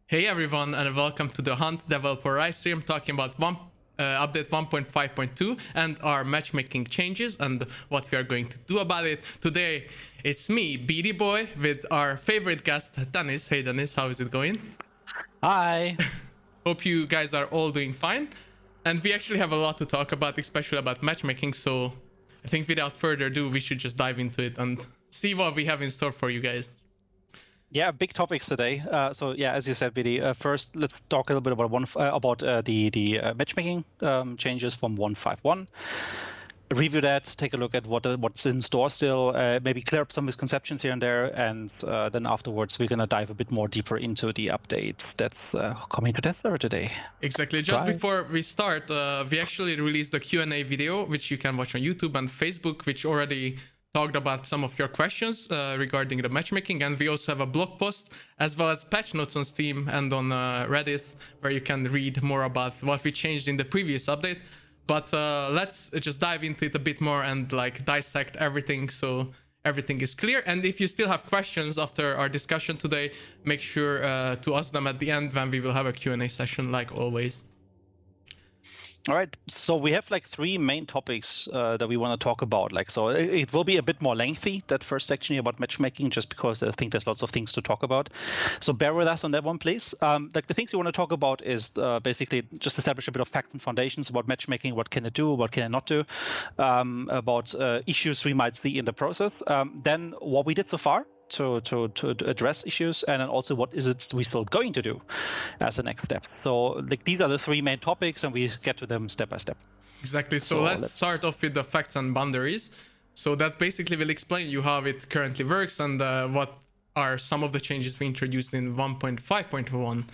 Hey everyone, and welcome to the Hunt developer livestream talking about update 1.5.2 and our matchmaking changes and what we are going to do about it. Today it's me, Beady Boy, with our favorite guest, Dennis. Hey Dennis, how is it going? Hi. Hope you guys are all doing fine. And we actually have a lot to talk about, especially about matchmaking, so I think without further ado, we should just dive into it and see what we have in store for you guys. Yeah, big topics today. So yeah, as you said, Billy. First, let's talk a little bit about the matchmaking changes from 1.5.1. Review that. Take a look at what's in store still. Maybe clear up some misconceptions here and there, and then afterwards we're gonna dive a bit more deeper into the update that's coming to test server today. Exactly. Just Right. before we start, we actually released a Q&A video, which you can watch on YouTube and Facebook, which already talked about some of your questions regarding the matchmaking. And we also have a blog post, as well as patch notes on Steam and on Reddit, where you can read more about what we changed in the previous update. But let's just dive into it a bit more and like dissect everything so everything is clear. And if you still have questions after our discussion today, make sure to ask them at the end when we will have a Q&A session like always. All right, so we have like three main topics that we want to talk about. So it will be a bit more lengthy, that first section here about matchmaking, just because I think there's lots of things to talk about. So bear with us on that one, please. Like the things we want to talk about is basically just establish a bit of facts and foundations about matchmaking. What can it do? What can it not do? About issues we might see in the process. Then what we did so far to address issues, and then also what is it we still going to do as the next step. So like these are the three main topics, and we get to them step by step. Exactly. So let's start off with the facts and boundaries. So that basically will explain you how it currently works and what are some of the changes we introduced in 1.5.1.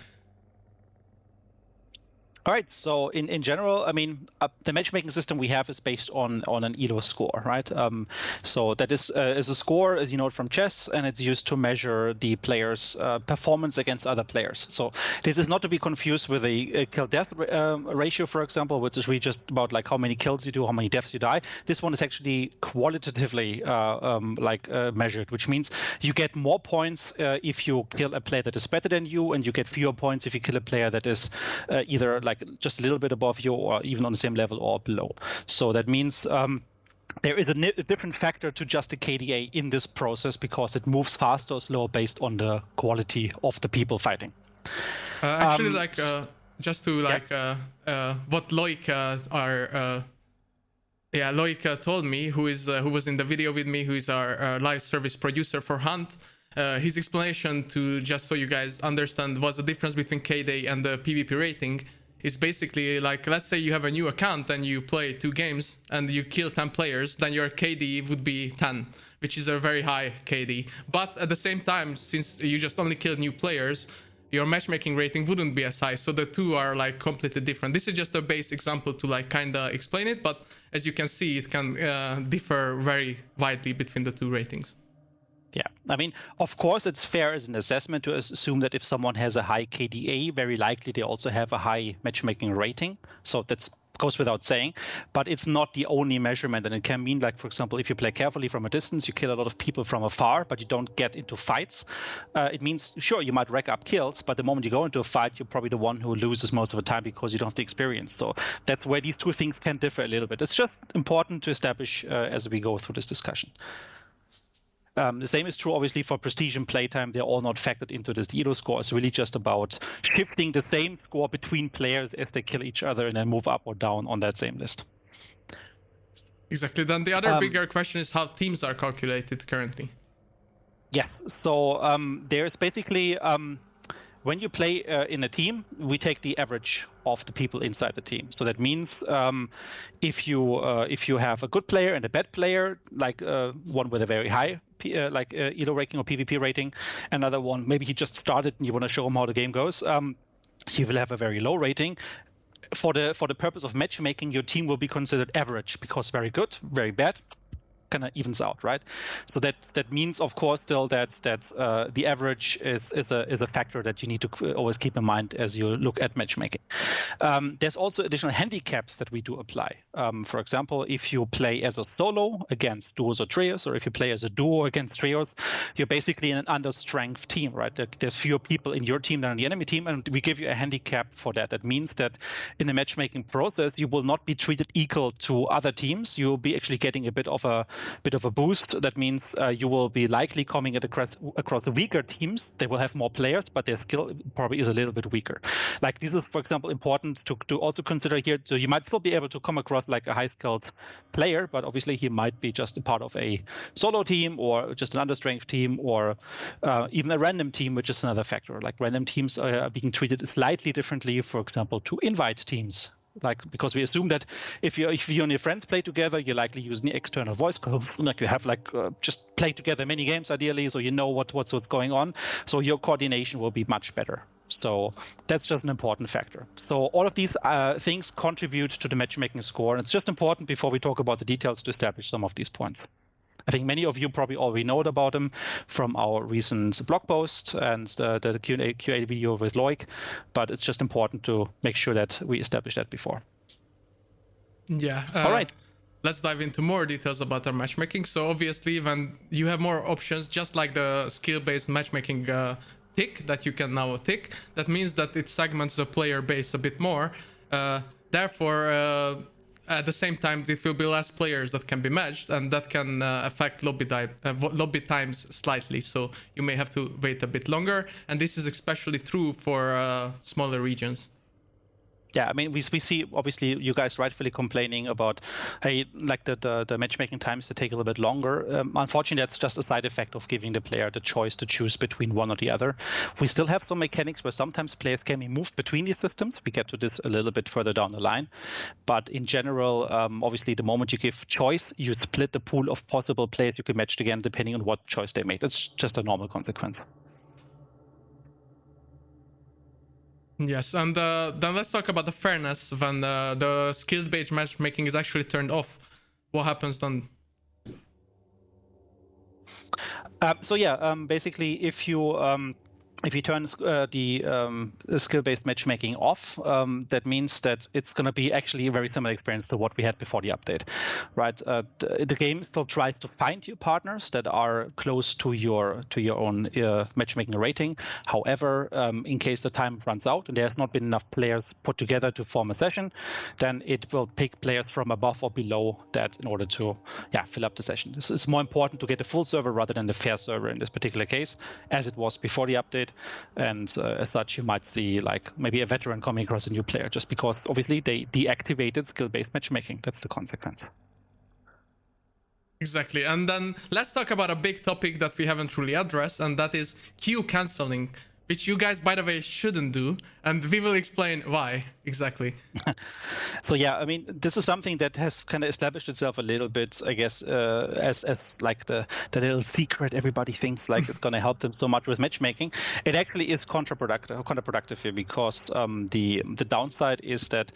All right. So in general, I mean, the matchmaking system we have is based on an ELO score, right? So that is a score, as you know, from chess, and it's used to measure the player's performance against other players. So this is not to be confused with a kill-death ratio, for example, which is really just about like how many kills you do, how many deaths you die. This one is actually qualitatively measured, which means you get more points if you kill a player that is better than you, and you get fewer points if you kill a player that is either like just a little bit above you or even on the same level or below. So that means there is a different factor to just the KDA in this process because it moves faster or slower based on the quality of the people fighting. Actually, just to what Loic Loic told me, who was in the video with me, who is our live service producer for Hunt. His explanation, to just so you guys understand, was the difference between KDA and the PvP rating. Is basically like, let's say you have a new account and you play 2 games and you kill 10 players, then your KD would be 10, which is a very high KD. But at the same time, since you just only killed new players, your matchmaking rating wouldn't be as high. So the two are like completely different. This is just a base example to like kind of explain it, but as you can see, it can differ very widely between the two ratings. Yeah, I mean, of course, it's fair as an assessment to assume that if someone has a high KDA, very likely they also have a high matchmaking rating. So that goes without saying, but it's not the only measurement. And it can mean, like, for example, if you play carefully from a distance, you kill a lot of people from afar, but you don't get into fights. It means, sure, you might rack up kills, but the moment you go into a fight, you're probably the one who loses most of the time because you don't have the experience. So that's where these two things can differ a little bit. It's just important to establish as we go through this discussion. The same is true, obviously, for prestige and playtime. They're all not factored into this ELO score. It's really just about shifting the same score between players as they kill each other and then move up or down on that same list. Exactly. Then the other bigger question is how teams are calculated currently. Yeah. So there's basically when you play in a team, we take the average of the people inside the team. So that means if you have a good player and a bad player, like one with a very high ELO rating or PvP rating, another one maybe he just started and you want to show him how the game goes, he will have a very low rating. For the purpose of matchmaking, your team will be considered average because very good, very bad. kind of evens out, right? So that means, of course, still that the average is a factor that you need to always keep in mind as you look at matchmaking. There's also additional handicaps that we do apply. For example, if you play as a solo against duos or trios, or if you play as a duo against trios, you're basically in an under-strength team, right? There's fewer people in your team than on the enemy team, and we give you a handicap for that. That means that in the matchmaking process, you will not be treated equal to other teams. You will be actually getting a bit of a boost. That means you will be likely coming at across weaker teams. They will have more players, but their skill probably is a little bit weaker. Like this is, for example, important to also consider here. So you might still be able to come across like a high-skilled player, but obviously he might be just a part of a solo team or just an understrength team or even a random team, which is another factor. Like random teams are being treated slightly differently, for example, to invite teams. Like, because we assume that if you and your friends play together, you're likely using the external voice calls. Like you have just play together many games ideally, so you know what's going on. So your coordination will be much better. So that's just an important factor. So all of these things contribute to the matchmaking score. And it's just important before we talk about the details to establish some of these points. I think many of you probably already know about them from our recent blog post and the Q&A video with Loic, but it's just important to make sure that we establish that before. Yeah. All right. Let's dive into more details about our matchmaking. So obviously, when you have more options, just like the skill-based matchmaking tick that you can now tick, that means that it segments the player base a bit more. Therefore, at the same time, it will be less players that can be matched, and that can affect lobby times slightly. So you may have to wait a bit longer, and this is especially true for smaller regions. Yeah, I mean, we see obviously you guys rightfully complaining about, hey, like the matchmaking times to take a little bit longer. Unfortunately, that's just a side effect of giving the player the choice to choose between one or the other. We still have some mechanics where sometimes players can be moved between these systems. We get to this a little bit further down the line. But in general, obviously, the moment you give choice, you split the pool of possible players you can match again, depending on what choice they made. That's just a normal consequence. Yes, and then let's talk about the fairness when the skill-based matchmaking is actually turned off. What happens then? Basically, if you turn the skill-based matchmaking off, that means that it's going to be actually a very similar experience to what we had before the update, right? The game still tries to find you partners that are close to your own matchmaking rating. However, in case the time runs out and there's not been enough players put together to form a session, then it will pick players from above or below that in order to fill up the session. It's more important to get a full server rather than the fair server in this particular case, as it was before the update. And as such, you might see like maybe a veteran coming across a new player just because obviously they deactivated skill-based matchmaking. That's the consequence. Exactly. And then let's talk about a big topic that we haven't really addressed, and that is queue canceling, which you guys, by the way, shouldn't do. And we will explain why exactly. So yeah, I mean, this is something that has kind of established itself a little bit, I guess, as like the little secret everybody thinks like it's going to help them so much with matchmaking. It actually is counterproductive here because the downside is that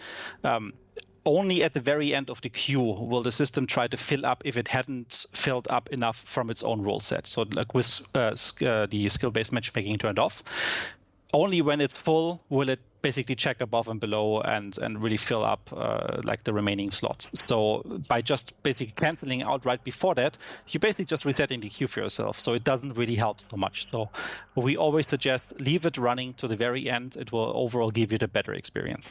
only at the very end of the queue will the system try to fill up if it hadn't filled up enough from its own rule set. So like with the skill-based matchmaking turned off, only when it's full will it basically check above and below and really fill up like the remaining slots. So by just basically canceling out right before that, you're basically just resetting the queue for yourself. So it doesn't really help so much. So we always suggest leave it running to the very end. It will overall give you the better experience.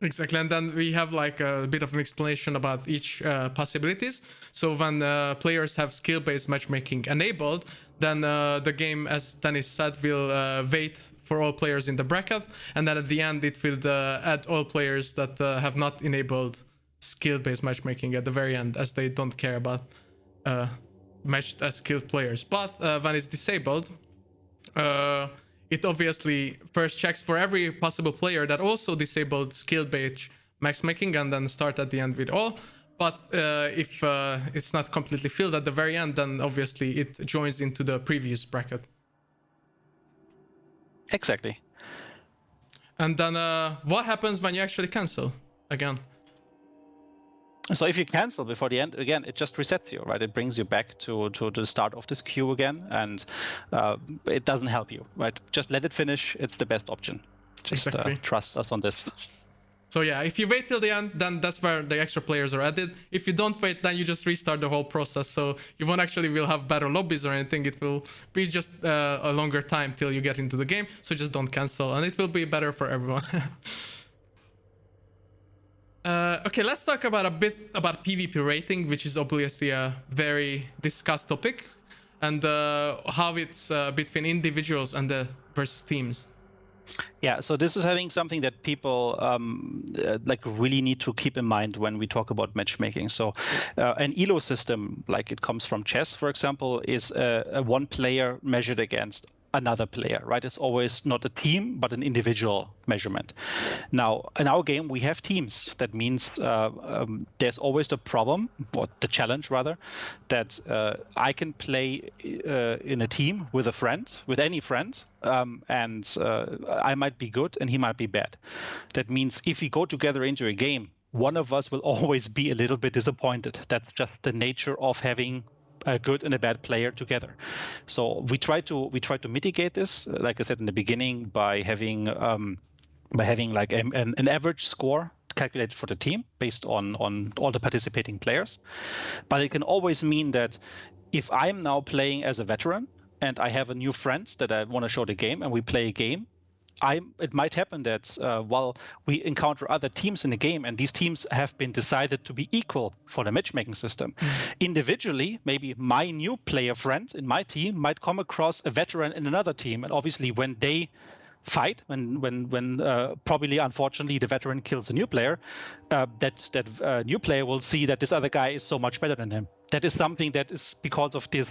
Exactly, and then we have like a bit of an explanation about each possibilities. So when players have skill-based matchmaking enabled, then the game, as Dennis said, will wait for all players in the bracket, and then at the end it will add all players that have not enabled skill-based matchmaking at the very end, as they don't care about matched as skilled players. But when it's disabled, it obviously first checks for every possible player that also disabled skill-based matchmaking and then start at the end with all. But if it's not completely filled at the very end, then obviously it joins into the previous bracket. Exactly. And then what happens when you actually cancel again? So if you cancel before the end, again, it just resets you, right? It brings you back to the start of this queue again, and it doesn't help you, right? Just let it finish. It's the best option. Just Exactly. trust us on this. So yeah, if you wait till the end, then that's where the extra players are added. If you don't wait, then you just restart the whole process. So you won't actually will have better lobbies or anything. It will be just a longer time till you get into the game. So just don't cancel, and it will be better for everyone. Okay, let's talk about a bit about PvP rating, which is obviously a very discussed topic, and how it's between individuals and versus teams. Yeah, so this is I think something that people like really need to keep in mind when we talk about matchmaking. So an elo system, like it comes from chess, for example, is a one player measured against another player, right? It's always not a team, but an individual measurement. Now, in our game, we have teams. That means there's always the problem, or the challenge rather, that I can play in a team with a friend, with any friend, and I might be good and he might be bad. That means if we go together into a game, one of us will always be a little bit disappointed. That's just the nature of having a good and a bad player together. So we try to mitigate this, like I said in the beginning, by having like an average score calculated for the team based on all the participating players. But it can always mean that if I'm now playing as a veteran and I have a new friend that I want to show the game and we play a game, it might happen that while we encounter other teams in the game, and these teams have been decided to be equal for the matchmaking system, individually, maybe my new player friend in my team might come across a veteran in another team, and obviously when they fight, when probably unfortunately the veteran kills a new player, that new player will see that this other guy is so much better than him. That is something that is, because of this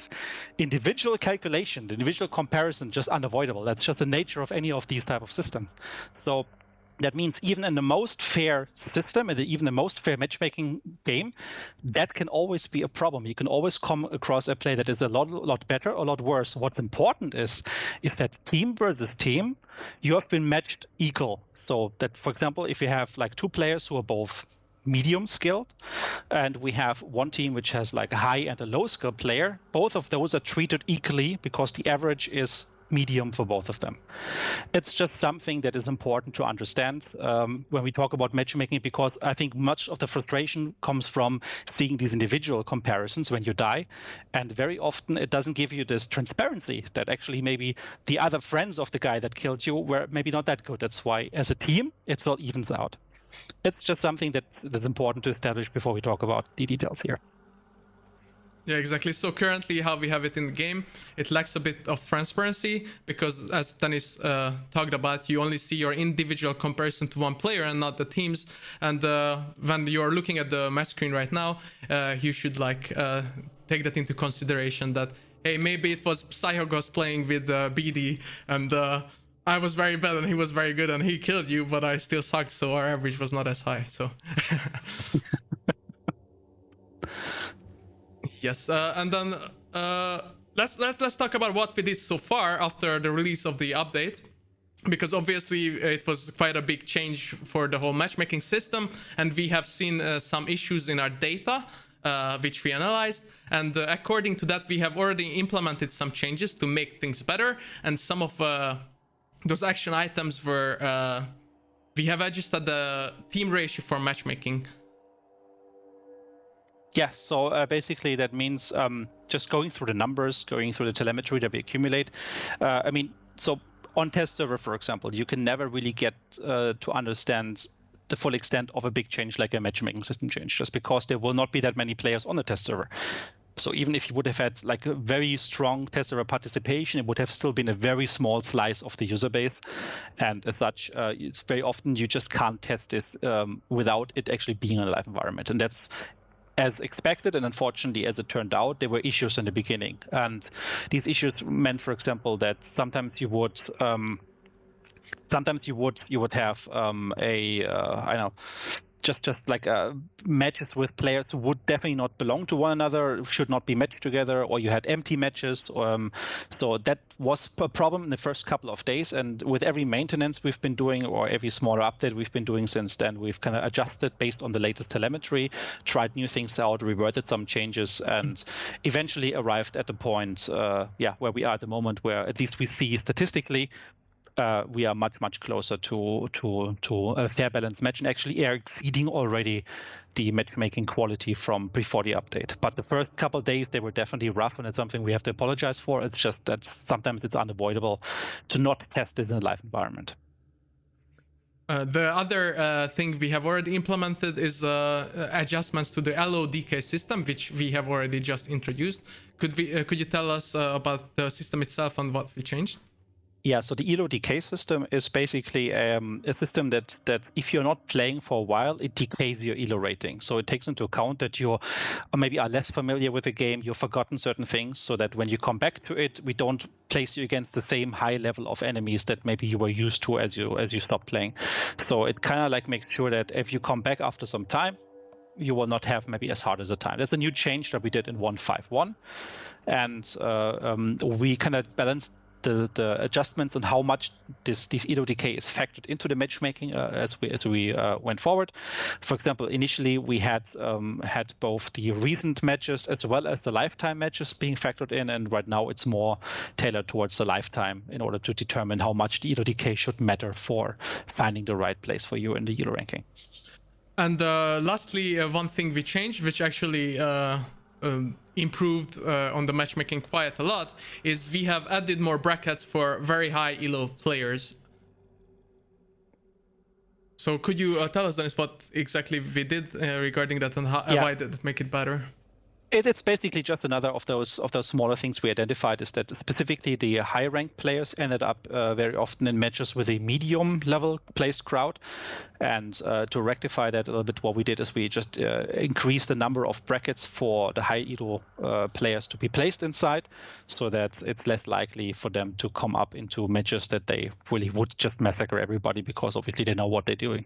individual calculation, the individual comparison, just unavoidable. That's just the nature of any of these type of systems. So that means even in the most fair system, and even the most fair matchmaking game, that can always be a problem. You can always come across a play that is a lot better, or a lot worse. What's important is that team versus team, you have been matched equal. So that, for example, if you have like two players who are both medium skilled, and we have one team which has like a high and a low skill player, both of those are treated equally because the average is medium for both of them. It's just something that is important to understand when we talk about matchmaking, because I think much of the frustration comes from seeing these individual comparisons when you die, and very often it doesn't give you this transparency that actually maybe the other friends of the guy that killed you were maybe not that good. That's why as a team it all evens out. It's just something that's important to establish before we talk about the details here. Yeah, exactly. So currently how we have it in the game, it lacks a bit of transparency because, as Dennis talked about, you only see your individual comparison to one player and not the teams. And when you're looking at the match screen right now, you should like take that into consideration that, hey, maybe it was Psychogos playing with BD and I was very bad and he was very good and he killed you, but I still sucked, so our average was not as high. So yes, and then let's talk about what we did so far after the release of the update, because obviously it was quite a big change for the whole matchmaking system, and we have seen some issues in our data, which we analyzed, and according to that we have already implemented some changes to make things better, and some of those action items were we have adjusted the team ratio for matchmaking. Yeah, so basically that means just going through the numbers, going through the telemetry that we accumulate. I mean, so on test server, for example, you can never really get to understand the full extent of a big change like a matchmaking system change, just because there will not be that many players on the test server. So even if you would have had like a very strong test server participation, it would have still been a very small slice of the user base. And as such, it's very often you just can't test this without it actually being in a live environment. And that's as expected, and unfortunately, as it turned out, there were issues in the beginning. And these issues meant, for example, that sometimes you would have I don't know, just like matches with players who would definitely not belong to one another, should not be matched together, or you had empty matches. So that was a problem in the first couple of days. And with every maintenance we've been doing, or every smaller update we've been doing since then, we've kind of adjusted based on the latest telemetry, tried new things out, reverted some changes, and eventually arrived at the point, where we are at the moment, where at least we see statistically we are much closer to a fair balanced match, and actually are exceeding already the matchmaking quality from before the update. But the first couple of days they were definitely rough, and it's something we have to apologize for. It's just that sometimes it's unavoidable to not test this in a live environment. The other thing we have already implemented is adjustments to the LO decay system, which we have already just introduced. Could you tell us about the system itself and what we changed? Yeah, so the ELO decay system is basically a system that if you're not playing for a while, it decays your ELO rating. So it takes into account that you maybe are less familiar with the game, you've forgotten certain things, so that when you come back to it, we don't place you against the same high level of enemies that maybe you were used to as you stop playing. So it kind of like makes sure that if you come back after some time, you will not have maybe as hard as a time. That's a new change that we did in 1.5.1, and we kind of balanced the adjustments on how much this ELO decay is factored into the matchmaking as we went forward. For example, initially we had both the recent matches as well as the lifetime matches being factored in, and right now it's more tailored towards the lifetime in order to determine how much the ELO decay should matter for finding the right place for you in the ELO ranking. And lastly, one thing we changed, which actually improved on the matchmaking quite a lot, is we have added more brackets for very high ELO players. So could you tell us, Dennis, what exactly we did regarding that, and why did it make it better? It's basically just another of those smaller things we identified, is that specifically the high ranked players ended up very often in matches with a medium level placed crowd. And to rectify that a little bit, what we did is we just increased the number of brackets for the high ELO players to be placed inside, so that it's less likely for them to come up into matches that they really would just massacre everybody, because obviously they know what they're doing.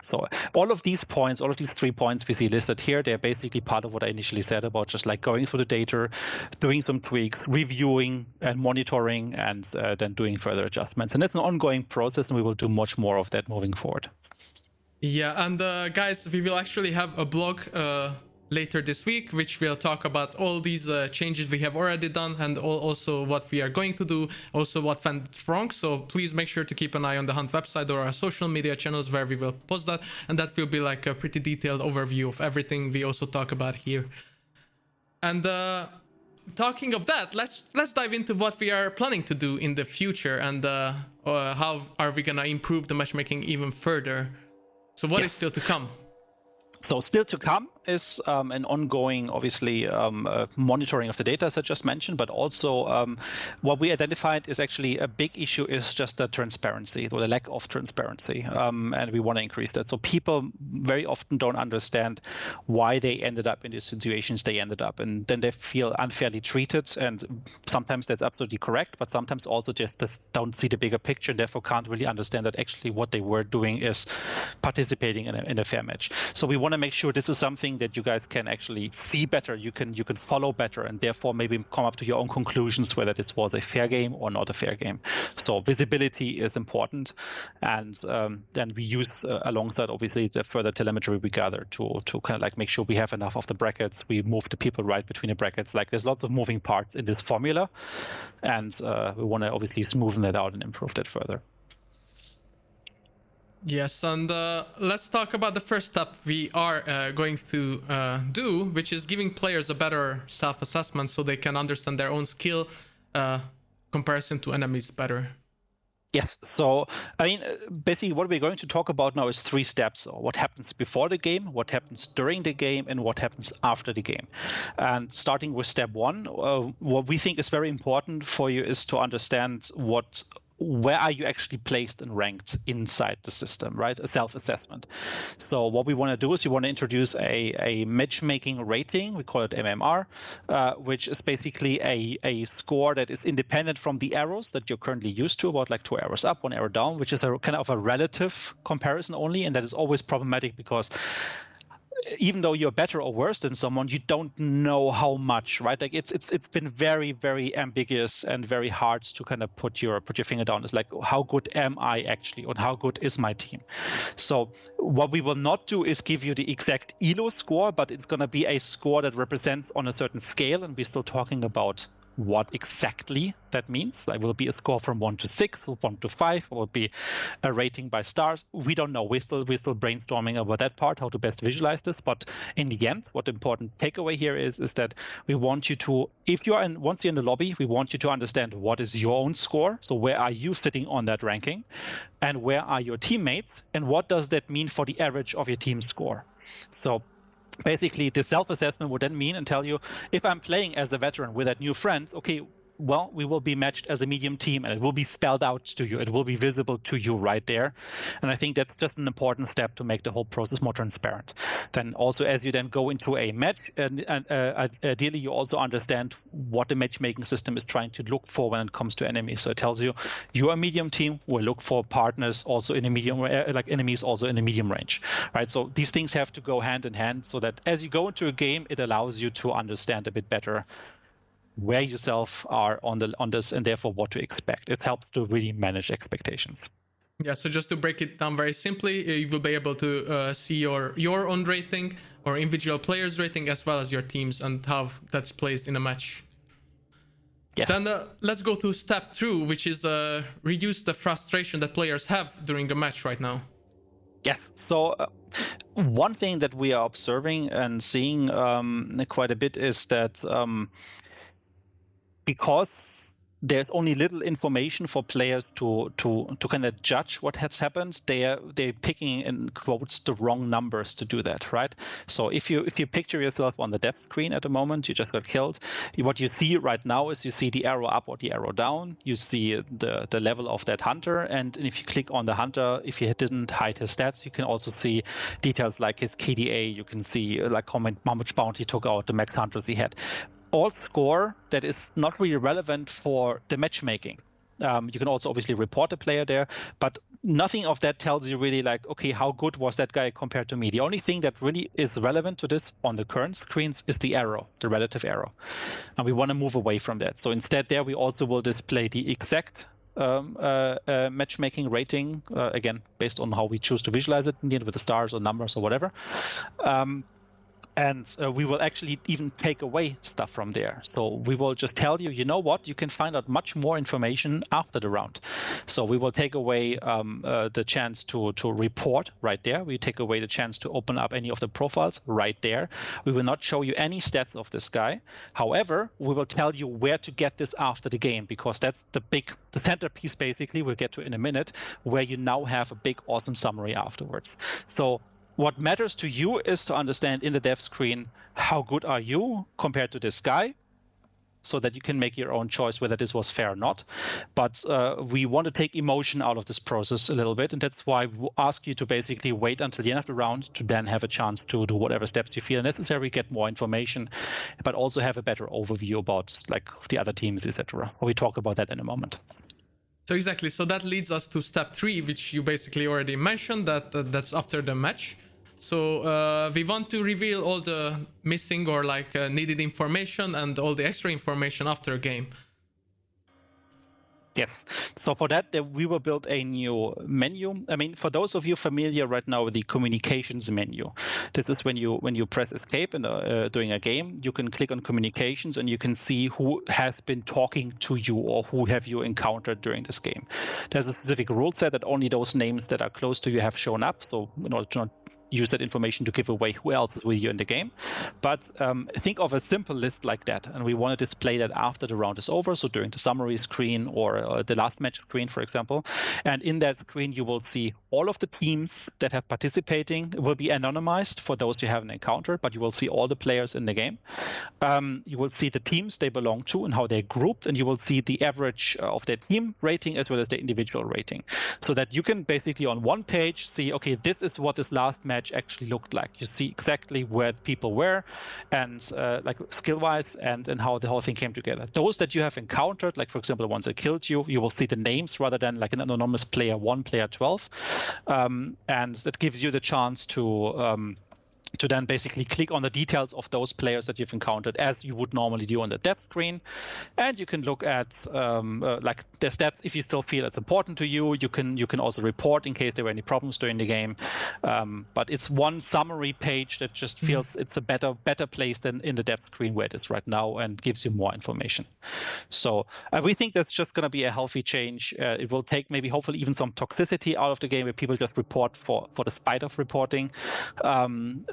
So all of these points, all of these 3 points we see listed here, they're basically part of what I initially said about just like going through the data, doing some tweaks, reviewing and monitoring, and then doing further adjustments. And it's an ongoing process, and we will do much more of that moving forward. Yeah, and guys, we will actually have a blog later this week, which will talk about all these changes we have already done, and also what we are going to do, also what went wrong. So please make sure to keep an eye on the Hunt website or our social media channels, where we will post that, and that will be like a pretty detailed overview of everything we also talk about here. And talking of that, let's dive into what we are planning to do in the future, and how are we gonna improve the matchmaking even further. So what is still to come? So still to come is an ongoing, obviously, monitoring of the data, as I just mentioned, but also what we identified is actually a big issue is just the transparency, or the lack of transparency, and we want to increase that. So people very often don't understand why they ended up in the situations they ended up, and then they feel unfairly treated, and sometimes that's absolutely correct, but sometimes also just don't see the bigger picture, and therefore can't really understand that actually what they were doing is participating in a fair match. So we want to make sure this is something that you guys can actually see better, you can follow better, and therefore maybe come up to your own conclusions whether this was a fair game or not a fair game. So visibility is important, and then we use alongside obviously the further telemetry we gather to kind of like make sure we have enough of the brackets, we move the people right between the brackets. Like there's lots of moving parts in this formula, and we want to obviously smoothen that out and improve that further. Yes, and let's talk about the first step we are going to do, which is giving players a better self-assessment so they can understand their own skill comparison to enemies better. Yes, so I mean, basically what we're going to talk about now is 3 steps: what happens before the game, what happens during the game, and what happens after the game. And starting with step 1, what we think is very important for you is to understand where are you actually placed and ranked inside the system, right? A self-assessment. So what we want to do is we want to introduce a matchmaking rating. We call it MMR, which is basically a score that is independent from the arrows that you're currently used to, about like 2 arrows up, 1 arrow down, which is a kind of a relative comparison only, and that is always problematic because even though you're better or worse than someone, you don't know how much, right? Like it's been very, very ambiguous and very hard to kind of put your finger down. It's like, how good am I actually, or how good is my team? So what we will not do is give you the exact ELO score, but it's going to be a score that represents on a certain scale, and we're still talking about what exactly that means. It will be a score from 1 to 6, or 1 to 5, or will be a rating by stars. We don't know. We're still brainstorming about that part, how to best visualize this. But in the end, what the important takeaway here is that we want you to, once you're in the lobby, we want you to understand what is your own score. So where are you sitting on that ranking, and where are your teammates, and what does that mean for the average of your team score? So basically, the self-assessment would then mean and tell you, if I'm playing as a veteran with that new friend, okay, well, we will be matched as a medium team, and it will be spelled out to you. It will be visible to you right there. And I think that's just an important step to make the whole process more transparent. Then also, as you then go into a match, ideally you also understand what the matchmaking system is trying to look for when it comes to enemies. So it tells you, you're a medium team, we'll look for partners also in a medium, like enemies also in the medium range, right? So these things have to go hand in hand, so that as you go into a game, it allows you to understand a bit better where yourself are on this, and therefore what to expect. It helps to really manage expectations. Yeah, so just to break it down very simply, you will be able to see your own rating or individual players' rating, as well as your teams and how that's placed in a match. Yeah. Then let's go to step 2, which is reduce the frustration that players have during a match right now. Yeah. So one thing that we are observing and seeing quite a bit is that because there's only little information for players to kind of judge what has happened, they're picking in quotes the wrong numbers to do that, right? So if you picture yourself on the death screen at the moment, you just got killed. What you see right now is you see the arrow up or the arrow down. You see the level of that hunter, and if you click on the hunter, if he didn't hide his stats, you can also see details like his KDA. You can see like how much bounty he took out, the max hunters he had. All score that is not really relevant for the matchmaking. You can also obviously report a player there, but nothing of that tells you really like, okay, how good was that guy compared to me? The only thing that really is relevant to this on the current screens is the arrow, the relative arrow. And we want to move away from that. So instead there we also will display the exact matchmaking rating, again, based on how we choose to visualize it, with the stars or numbers or whatever. And we will actually even take away stuff from there. So we will just tell you, you know what, you can find out much more information after the round. So we will take away the chance to report right there. We take away the chance to open up any of the profiles right there. We will not show you any stats of this guy. However, we will tell you where to get this after the game, because that's the centerpiece, basically, we'll get to in a minute, where you now have a big, awesome summary afterwards. So what matters to you is to understand in the dev screen, how good are you compared to this guy, so that you can make your own choice whether this was fair or not. But we want to take emotion out of this process a little bit, and that's why we ask you to basically wait until the end of the round to then have a chance to do whatever steps you feel necessary, get more information, but also have a better overview about like the other teams, etc. We talk about that in a moment. So exactly, so that leads us to step 3, which you basically already mentioned, that's after the match. So we want to reveal all the missing or like needed information and all the extra information after a game. Yes. So for that, we will build a new menu. I mean, for those of you familiar right now with the communications menu, this is when you press escape and during a game, you can click on communications and you can see who has been talking to you or who have you encountered during this game. There's a specific rule set that only those names that are close to you have shown up. So in order to not use that information to give away who else is with you in the game. But think of a simple list like that, and we want to display that after the round is over, so during the summary screen or the last match screen, for example. And in that screen, you will see all of the teams that have participating will be anonymized for those you haven't encountered, but you will see all the players in the game. You will see the teams they belong to and how they're grouped, and you will see the average of their team rating as well as their individual rating, so that you can basically on one page see, okay, this is what this last match actually looked like. You see exactly where people were, and like skill-wise, and how the whole thing came together. Those that you have encountered, like for example, the ones that killed you, you will see the names rather than like an anonymous player 1, player 12, and that gives you the chance to then basically click on the details of those players that you've encountered as you would normally do on the death screen. And you can look at like the stats if you still feel it's important to you. You can also report in case there were any problems during the game. But it's one summary page that just feels it's a better place than in the death screen where it is right now, and gives you more information. So we think that's just going to be a healthy change. It will take maybe hopefully even some toxicity out of the game where people just report for the spite of reporting.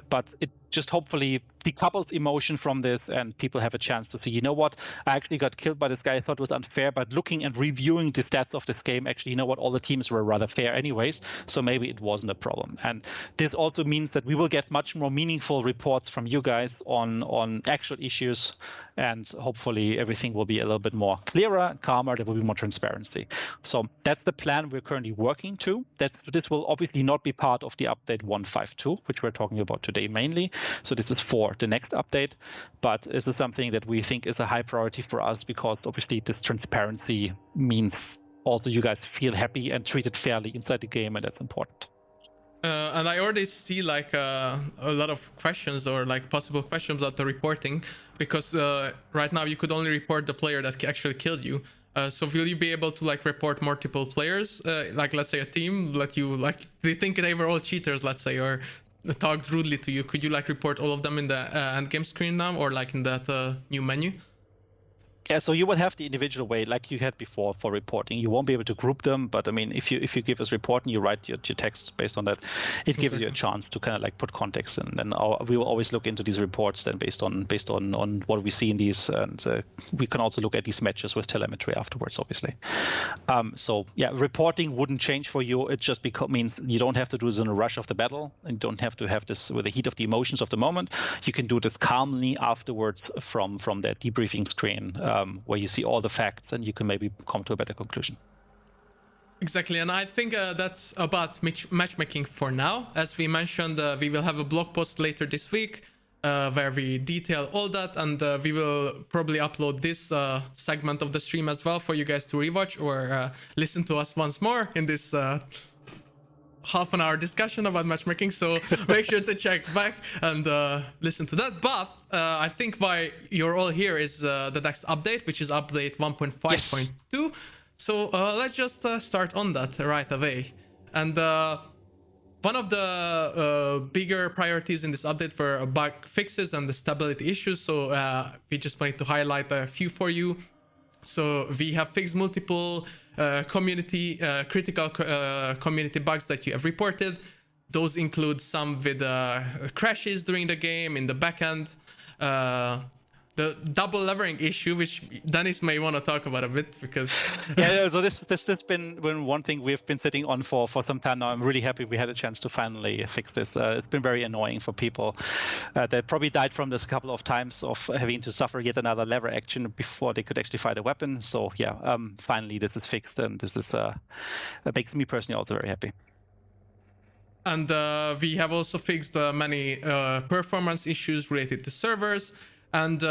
But it just hopefully decouples emotion from this, and people have a chance to see, you know what, I actually got killed by this guy, I thought it was unfair, but looking and reviewing the stats of this game, actually, you know what, all the teams were rather fair anyways, so maybe it wasn't a problem. And this also means that we will get much more meaningful reports from you guys on actual issues, and hopefully everything will be a little bit more clearer and calmer, there will be more transparency. So that's the plan we're currently working to. This will obviously not be part of the update 1.5.2, which we're talking about today mainly. So this is for the next update, but this is something that we think is a high priority for us, because obviously this transparency means also you guys feel happy and treated fairly inside the game, and that's important. And I already see like a lot of questions or like possible questions about the reporting, because right now you could only report the player that actually killed you. So will you be able to like report multiple players, like let's say a team, like they think they were all cheaters, let's say, or talked rudely to you? Could you like report all of them in the end game screen now, or like in that new menu? Yeah, so you will have the individual way like you had before for reporting. You won't be able to group them, but I mean, if you give us report and you write your text based on that, it gives you a chance to kind of like put context in. And we will always look into these reports then based on what we see in these, and we can also look at these matches with telemetry afterwards, obviously. So yeah, reporting wouldn't change for you. It just means you don't have to do this in a rush of the battle, and you don't have to have this with the heat of the emotions of the moment. You can do this calmly afterwards from that debriefing screen. Where you see all the facts and you can maybe come to a better conclusion. Exactly, and I think that's about matchmaking for now. As we mentioned, we will have a blog post later this week where we detail all that, and we will probably upload this segment of the stream as well for you guys to rewatch or listen to us once more in this half an hour discussion about matchmaking. So make sure to check back and listen to that. But I think why you're all here is the next update, which is update 1.5.2. Yes. So let's just start on that right away. And one of the bigger priorities in this update were bug fixes and the stability issues. So we just wanted to highlight a few for you. So we have fixed multiple critical community bugs that you have reported. Those include some with crashes during the game in the backend, the double levering issue, which Dennis may want to talk about a bit, because yeah. So this has been one thing we've been sitting on for some time now. I'm really happy we had a chance to finally fix this. It's been very annoying for people. They probably died from this a couple of times of having to suffer yet another lever action before they could actually fight a weapon. So yeah, finally this is fixed, and this is makes me personally also very happy. And we have also fixed many performance issues related to servers. And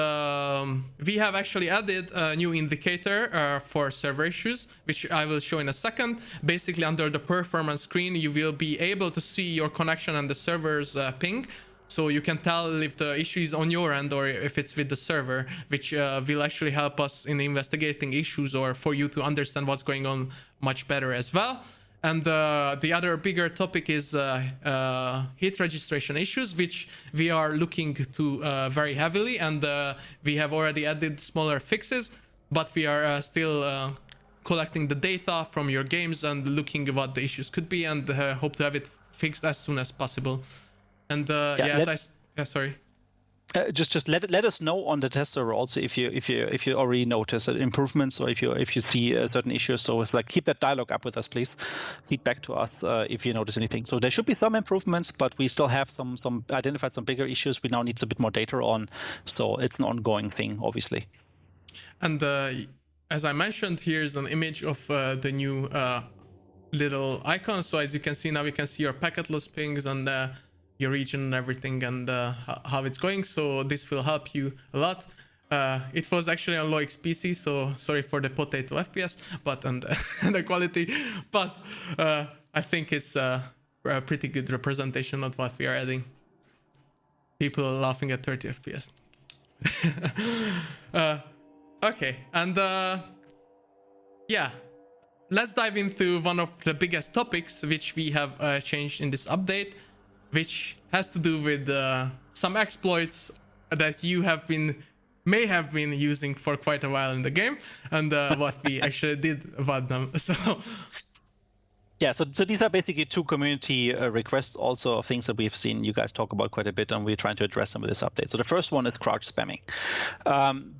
we have actually added a new indicator for server issues, which I will show in a second. Basically, under the performance screen, you will be able to see your connection and the server's ping. So you can tell if the issue is on your end or if it's with the server, which will actually help us in investigating issues or for you to understand what's going on much better as well. And the other bigger topic is hit registration issues, which we are looking to very heavily, and we have already added smaller fixes, but we are still collecting the data from your games and looking at what the issues could be, and hope to have it fixed as soon as possible. And sorry. just let us know on the test server also if you already notice improvements or if you see certain issues. So it's like keep that dialogue up with us, please. Feedback to us if you notice anything. So there should be some improvements, but we still have some identified some bigger issues. We now need a bit more data on. So it's an ongoing thing, obviously. And as I mentioned, here's an image of the new little icon. So as you can see now, you can see your packet loss pings and your region and everything, and how it's going. So this will help you a lot. It was actually on low XPC, so sorry for the potato FPS, but and the quality. But I think it's a pretty good representation of what we are adding. People are laughing at 30 FPS. Okay, and yeah, let's dive into one of the biggest topics which we have changed in this update, which has to do with some exploits that you may have been using for quite a while in the game, and what we actually did about them. So yeah, so these are basically two community requests, also things that we've seen you guys talk about quite a bit, and we're trying to address them with this update. So the first one is crouch spamming.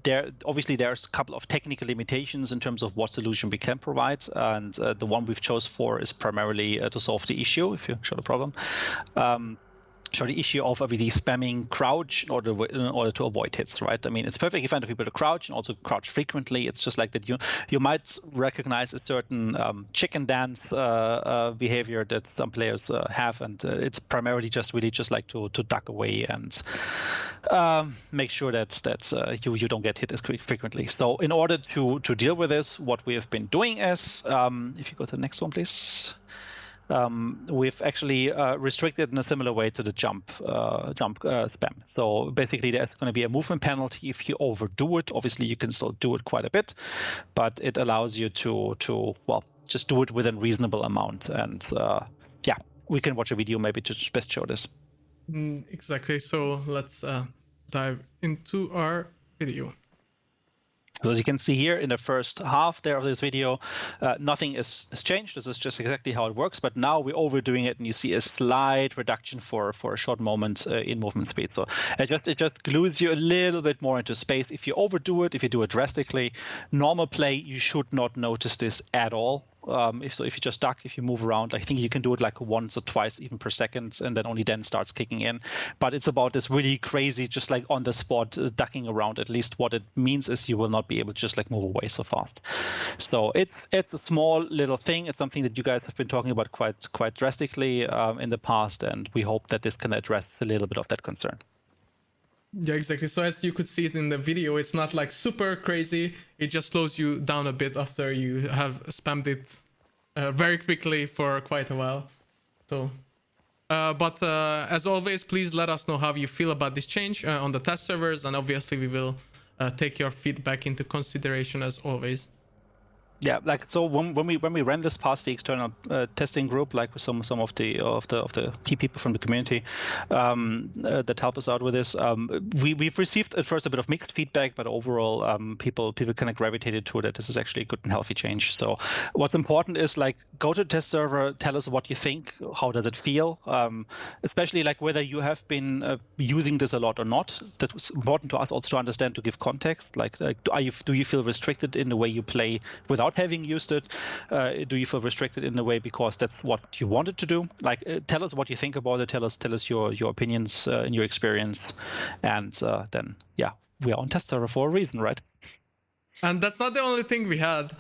There's a couple of technical limitations in terms of what solution we can provide, and the one we've chose for is primarily to solve the issue, if you show the problem. Show the issue of really spamming crouch in order to avoid hits, right? I mean, it's perfectly fine for people to crouch and also crouch frequently. It's just like that you might recognize a certain chicken dance behavior that some players have, and it's primarily just like to duck away and make sure that you don't get hit as frequently. So in order to deal with this, what we have been doing is, if you go to the next one, please. We've actually restricted in a similar way to the jump spam. So basically, there's going to be a movement penalty if you overdo it. Obviously, you can still do it quite a bit, but it allows you to just do it within reasonable amount. And yeah, we can watch a video maybe to best show this. Exactly. So let's dive into our video. So as you can see here in the first half there of this video, nothing is changed. This is just exactly how it works. But now we're overdoing it, and you see a slight reduction for a short moment in movement speed. So it just glues you a little bit more into space. If you overdo it, if you do it drastically, normal play, you should not notice this at all. If you just duck, if you move around, I think you can do it like once or twice even per second, and then only then starts kicking in. But it's about this really crazy, just like on the spot ducking around. At least what it means is you will not be able to just like move away so fast. So it's a small little thing. It's something that you guys have been talking about quite drastically in the past, and we hope that this can address a little bit of that concern. Yeah, exactly. So as you could see it in the video, it's not like super crazy. It just slows you down a bit after you have spammed it very quickly for quite a while. So, but as always, please let us know how you feel about this change on the test servers, and obviously we will take your feedback into consideration as always. Yeah, like so when we ran this past the external testing group, like with some of the key people from the community that help us out with this, we've received at first a bit of mixed feedback, but overall people kind of gravitated to that this is actually a good and healthy change. So what's important is like go to the test server, tell us what you think, how does it feel, especially like whether you have been using this a lot or not. That's important to us also to understand, to give context. Like do you feel restricted in the way you play without having used it? Do you feel restricted in a way because that's what you wanted to do? Like tell us what you think about it. Tell us your opinions and your experience, and then yeah, we are on test server for a reason, right? And that's not the only thing we had.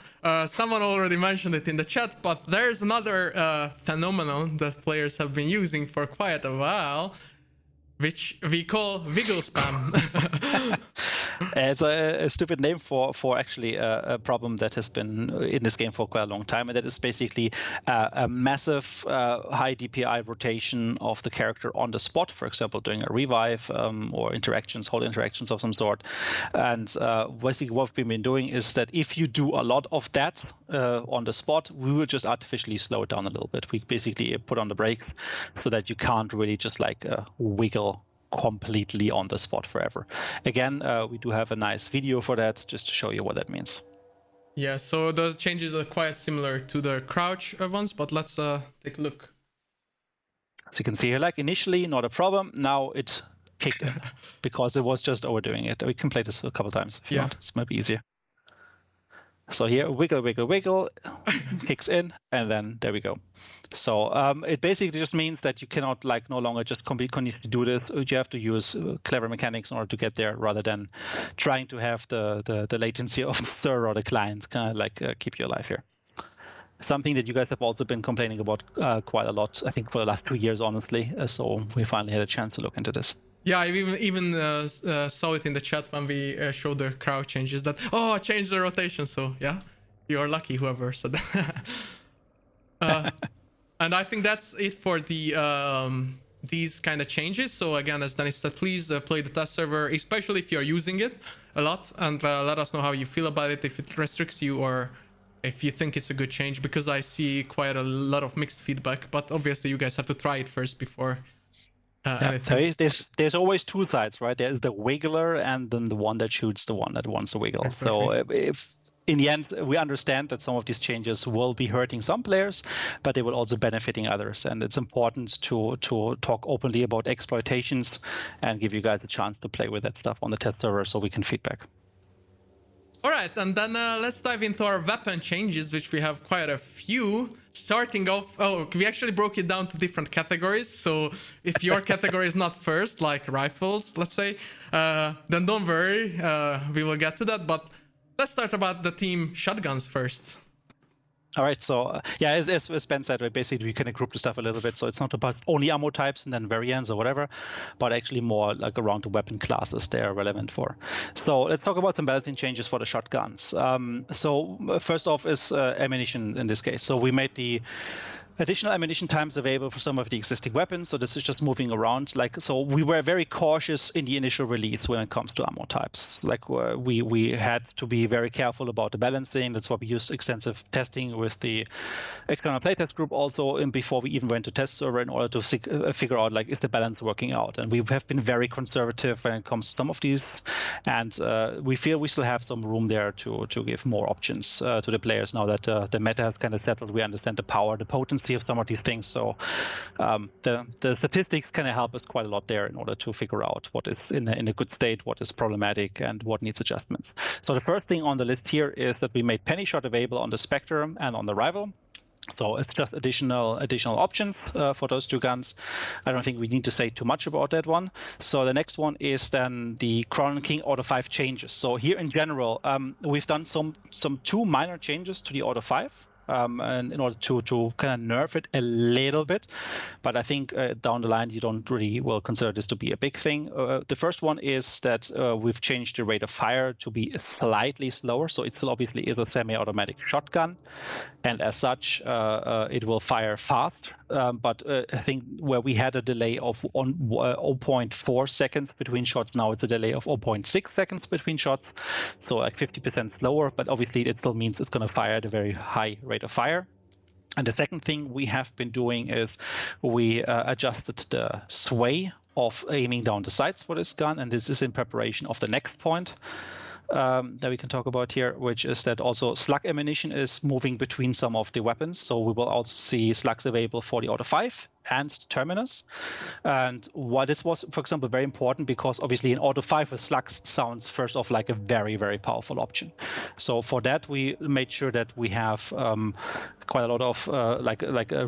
Someone already mentioned it in the chat, but there's another phenomenon that players have been using for quite a while, which we call wiggle spam. It's a stupid name for actually a problem that has been in this game for quite a long time, and that is basically a massive high DPI rotation of the character on the spot, for example, doing a revive or hold interactions of some sort. And basically what we've been doing is that if you do a lot of that on the spot, we will just artificially slow it down a little bit. We basically put on the brakes so that you can't really just like wiggle completely on the spot forever. Again, we do have a nice video for that, just to show you what that means. Yeah, so the changes are quite similar to the crouch ones, but let's take a look. So you can see here, like initially not a problem. Now it kicked in because it was just overdoing it. We can play this a couple times if you want. It's maybe easier. So here, wiggle, wiggle, wiggle, kicks in, and then there we go. So it basically just means that you cannot like no longer just continue to do this. You have to use clever mechanics in order to get there, rather than trying to have the latency of the server or the client kind of like keep you alive here. Something that you guys have also been complaining about quite a lot, I think, for the last 2 years, honestly. So we finally had a chance to look into this. Yeah, I even saw it in the chat when we showed the crowd changes that, oh, change the rotation. So yeah, you are lucky, whoever said that. And I think that's it for the these kind of changes. So again, as Dennis said, please play the test server, especially if you're using it a lot, and let us know how you feel about it, if it restricts you or if you think it's a good change, because I see quite a lot of mixed feedback. But obviously you guys have to try it first before there's always two sides, right? There's the wiggler and then the one that shoots the one that wants to wiggle. Exactly. So if in the end we understand that some of these changes will be hurting some players, but they will also benefiting others, and it's important to talk openly about exploitations and give you guys a chance to play with that stuff on the test server so we can feedback. All right, and then let's dive into our weapon changes, which we have quite a few. Starting off, we actually broke it down to different categories. So if your category is not first, like rifles, let's say, then don't worry, we will get to that. But let's start about the team shotguns first. All right, so yeah, as Ben said, basically we can group the stuff a little bit. So it's not about only ammo types and then variants or whatever, but actually more like around the weapon classes they are relevant for. So let's talk about some balancing changes for the shotguns. So first off is ammunition in this case. So we made the additional ammunition times available for some of the existing weapons. So this is just moving around. So we were very cautious in the initial release when it comes to ammo types. Like we had to be very careful about the balancing. That's why we used extensive testing with the external playtest group also before we even went to test server in order to figure out like is the balance working out. And we have been very conservative when it comes to some of these. And we feel we still have some room there to give more options to the players now that the meta has kind of settled. We understand the power, the potency of some of these things. So the statistics kind of help us quite a lot there in order to figure out what is in a good state, what is problematic, and what needs adjustments. So the first thing on the list here is that we made penny shot available on the Spectre and on the Rival. So it's just additional options for those two guns. I don't think we need to say too much about that one. So the next one is then the Crown King Auto 5 changes. So here in general, we've done some two minor changes to the Auto 5. And in order to kind of nerf it a little bit, but I think down the line you don't really will consider this to be a big thing. The first one is that we've changed the rate of fire to be slightly slower, so it still obviously is a semi-automatic shotgun, and as such it will fire fast. But I think where we had a delay of 0.4 seconds between shots, now it's a delay of 0.6 seconds between shots, so like 50% slower, but obviously it still means it's going to fire at a very high rate of fire. And the second thing we have been doing is we adjusted the sway of aiming down the sights for this gun, and this is in preparation of the next point that we can talk about here, which is that also slug ammunition is moving between some of the weapons. So we will also see slugs available for the Auto 5 and Terminus. And why this was, for example, very important, because obviously in Auto 5 with slugs sounds first off like a very, very powerful option. So for that, we made sure that we have quite a lot of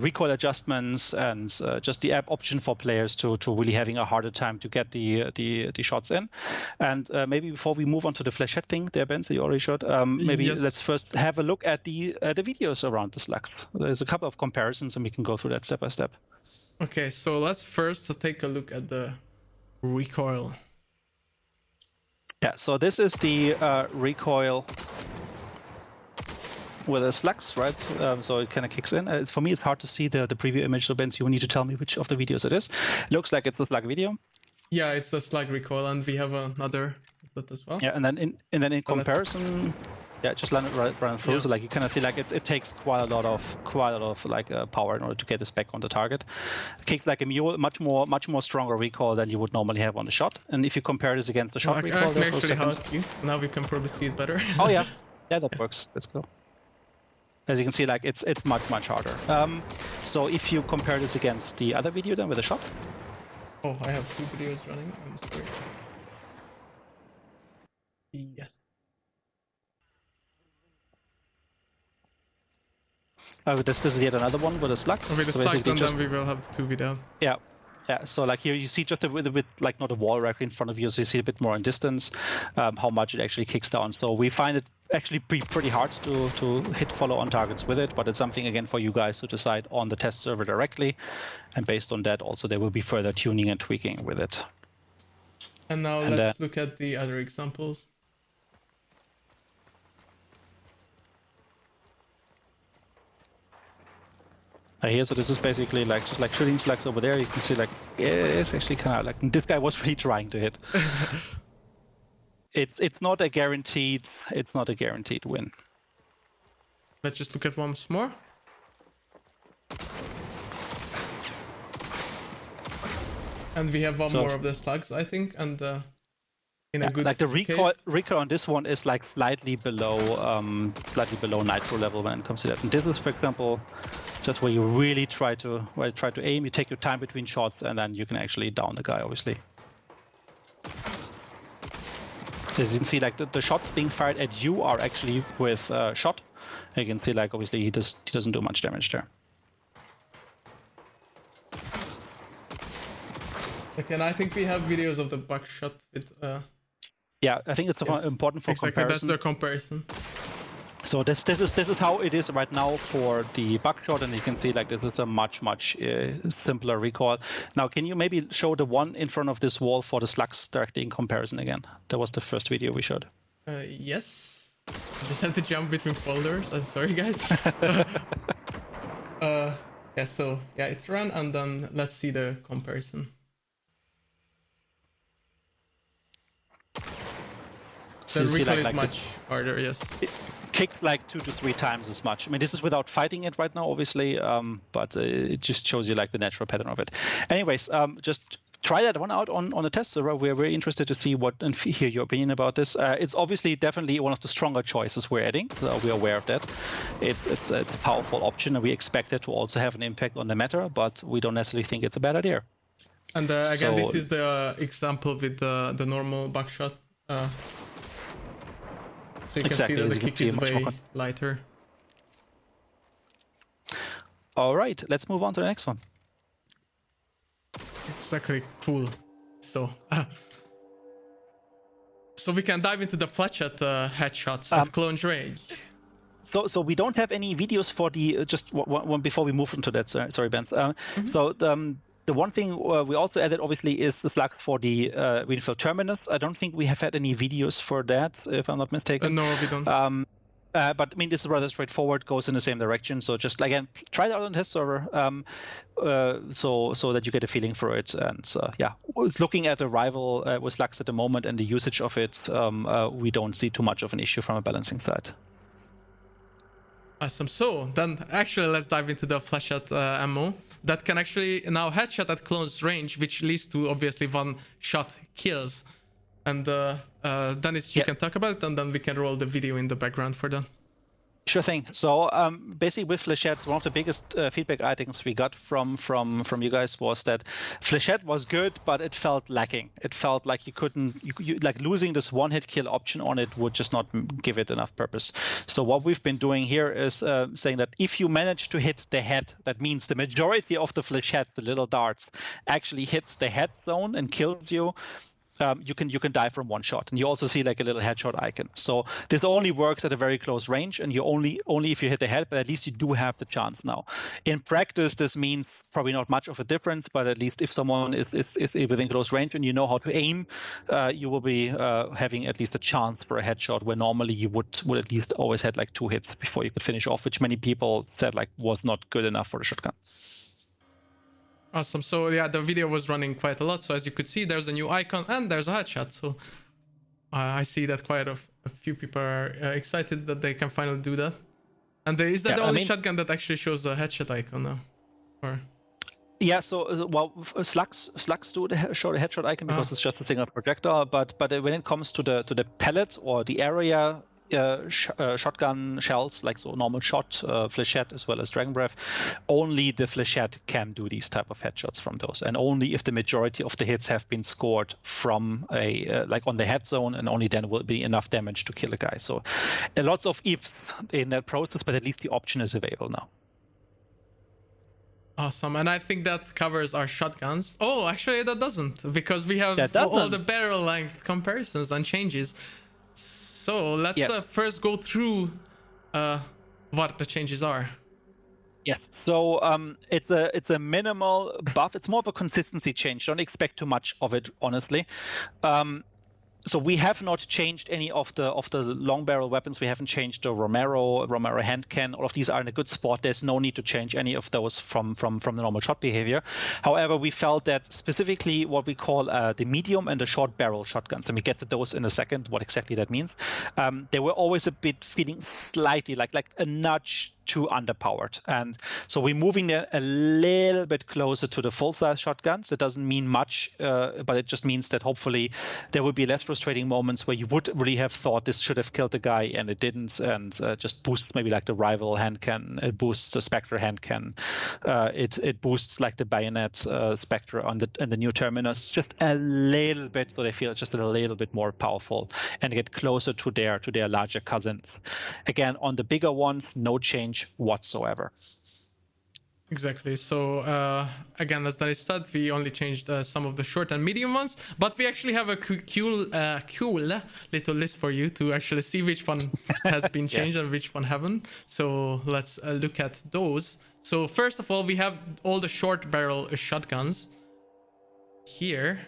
recoil adjustments and just the app option for players to really having a harder time to get the shots in. And maybe before we move on to the Flechette thing there, Ben, so you already showed, yes. Let's first have a look at the videos around the slugs. There's a couple of comparisons and we can go through that step by step. Okay, so let's first take a look at the recoil. Yeah, so this is the recoil with the slugs, right? So it kind of kicks in. For me, it's hard to see the preview image, so Ben, you need to tell me which of the videos it is. Looks like it's a slug video. Yeah, it's the slug recoil, and we have another as well. Yeah, and then in comparison. Yeah, just run through. Yeah. So like you kind of feel like it takes quite a lot of like power in order to get this back on the target. It kicks like a mule, much more stronger recoil than you would normally have on the shot. And if you compare this against the shot recoil, I can actually help you. Now we can probably see it better. Oh yeah, that works. Let's go. As you can see, like it's much harder. So if you compare this against the other video then with the shot. Oh, I have 2 videos running. I'm sorry. Yes. This is yet another one with the slugs. Okay, the So slugs, basically and just, then we will have the 2 video. yeah. Yeah, so like here you see just a bit like not a wall right in front of you, so you see a bit more in distance how much it actually kicks down. So we find it actually pretty hard to hit follow-on targets with it, but it's something again for you guys to decide on the test server directly, and based on that also there will be further tuning and tweaking with it. And now let's look at the other examples. Here, so this is basically like just like shooting slugs over there. You can see like it's actually kind of like this guy was really trying to hit. It's not a guaranteed win. Let's just look at once more. And we have one more of the slugs, I think, and in a good like the recoil case. on this one is like slightly below Nitro level when it comes to that. And this is, for example, just where you really try to aim. You take your time between shots, and then you can actually down the guy, obviously. As you can see, like the shots being fired at you are actually with shot. You can see, like obviously he doesn't do much damage there. Okay, and I think we have videos of the buckshot with. Yeah, I think it's important for exactly, comparison. That's the comparison. So this is how it is right now for the buckshot, and you can see like this is a much simpler recoil. Now, can you maybe show the one in front of this wall for the slugs directly in comparison again? That was the first video we showed. Yes. I just have to jump between folders. I'm sorry, guys. Yeah. So yeah, it's run, and then let's see the comparison. The recoil is much harder, yes. It kicks like 2 to 3 times as much. I mean, this is without fighting it right now, obviously, but it just shows you like the natural pattern of it. Anyways, just try that one out on a test server. We're very interested to see and hear your opinion about this. It's obviously definitely one of the stronger choices we're adding, so we're aware of that. It's a powerful option, and we expect it to also have an impact on the meta, but we don't necessarily think it's a bad idea. And again, this is the example with the normal buckshot. So you can see that the kick is way lighter. All right, let's move on to the next one. Exactly, cool. So we can dive into the Flechette headshots at close range. So we don't have any videos for the just one before we move into that. Sorry, Ben. So the one thing we also added, obviously, is the slugs for the Greenfield Terminus. I don't think we have had any videos for that, if I'm not mistaken. No, we don't. But I mean, this is rather straightforward, goes in the same direction. So just again, try it out on the test server, so that you get a feeling for it. And yeah, looking at the rival with slugs at the moment and the usage of it, we don't see too much of an issue from a balancing side. Awesome. So then actually let's dive into the Flechette ammo that can actually now headshot at close range, which leads to obviously one shot kills. And Dennis, you can talk about it, and then we can roll the video in the background for that. Sure thing. So basically with Flechette, one of the biggest feedback items we got from you guys was that Flechette was good, but it felt lacking. It felt like you like losing this one-hit kill option on it would just not give it enough purpose. So what we've been doing here is saying that if you manage to hit the head, that means the majority of the Flechette, the little darts, actually hits the head zone and kills you. You can die from one shot, and you also see like a little headshot icon. So this only works at a very close range, and you only if you hit the head, but at least you do have the chance now. In practice, this means probably not much of a difference, but at least if someone is within close range and you know how to aim, you will be having at least a chance for a headshot, where normally you would at least always had like 2 hits before you could finish off, which many people said like was not good enough for the shotgun. Awesome. So yeah, the video was running quite a lot. So as you could see, there's a new icon and there's a headshot. So I see that quite a few people are excited that they can finally do that. And is that the only shotgun that actually shows a headshot icon now? Or? Yeah, so well, slugs do show the headshot icon because it's just a single projectile. But when it comes to the pellet or the area shotgun shells, like so normal shot, Flechette as well as Dragon Breath, only the Flechette can do these type of headshots from those, and only if the majority of the hits have been scored from a like on the head zone, and only then will be enough damage to kill a guy. So lots of ifs in that process, but at least the option is available now. Awesome, and I think that covers our shotguns. Oh, actually that doesn't, because we have all the barrel length comparisons and changes. So let's first go through what the changes are. Yes. So it's a minimal buff. It's more of a consistency change. Don't expect too much of it, honestly. So we have not changed any of the long barrel weapons. We haven't changed the Romero hand cannon. All of these are in a good spot. There's no need to change any of those from the normal shot behavior. However, we felt that specifically what we call the medium and the short barrel shotguns, and we get to those in a second, what exactly that means. They were always a bit feeling slightly like a nudge too underpowered, and so we're moving there a little bit closer to the full-size shotguns. It doesn't mean much, but it just means that hopefully there will be less frustrating moments where you would really have thought this should have killed the guy and it didn't, and just boosts maybe like the rival hand cannon, it boosts the Spectre hand cannon, it boosts like the bayonet Spectre on the new terminus just a little bit, so they feel just a little bit more powerful and get closer to their larger cousins. Again, on the bigger ones, no change whatsoever. Exactly. So again, as Dennis said, we only changed some of the short and medium ones, but we actually have a cool little list for you to actually see which one has been changed and which one haven't. So let's look at those. So first of all, we have all the short barrel shotguns here,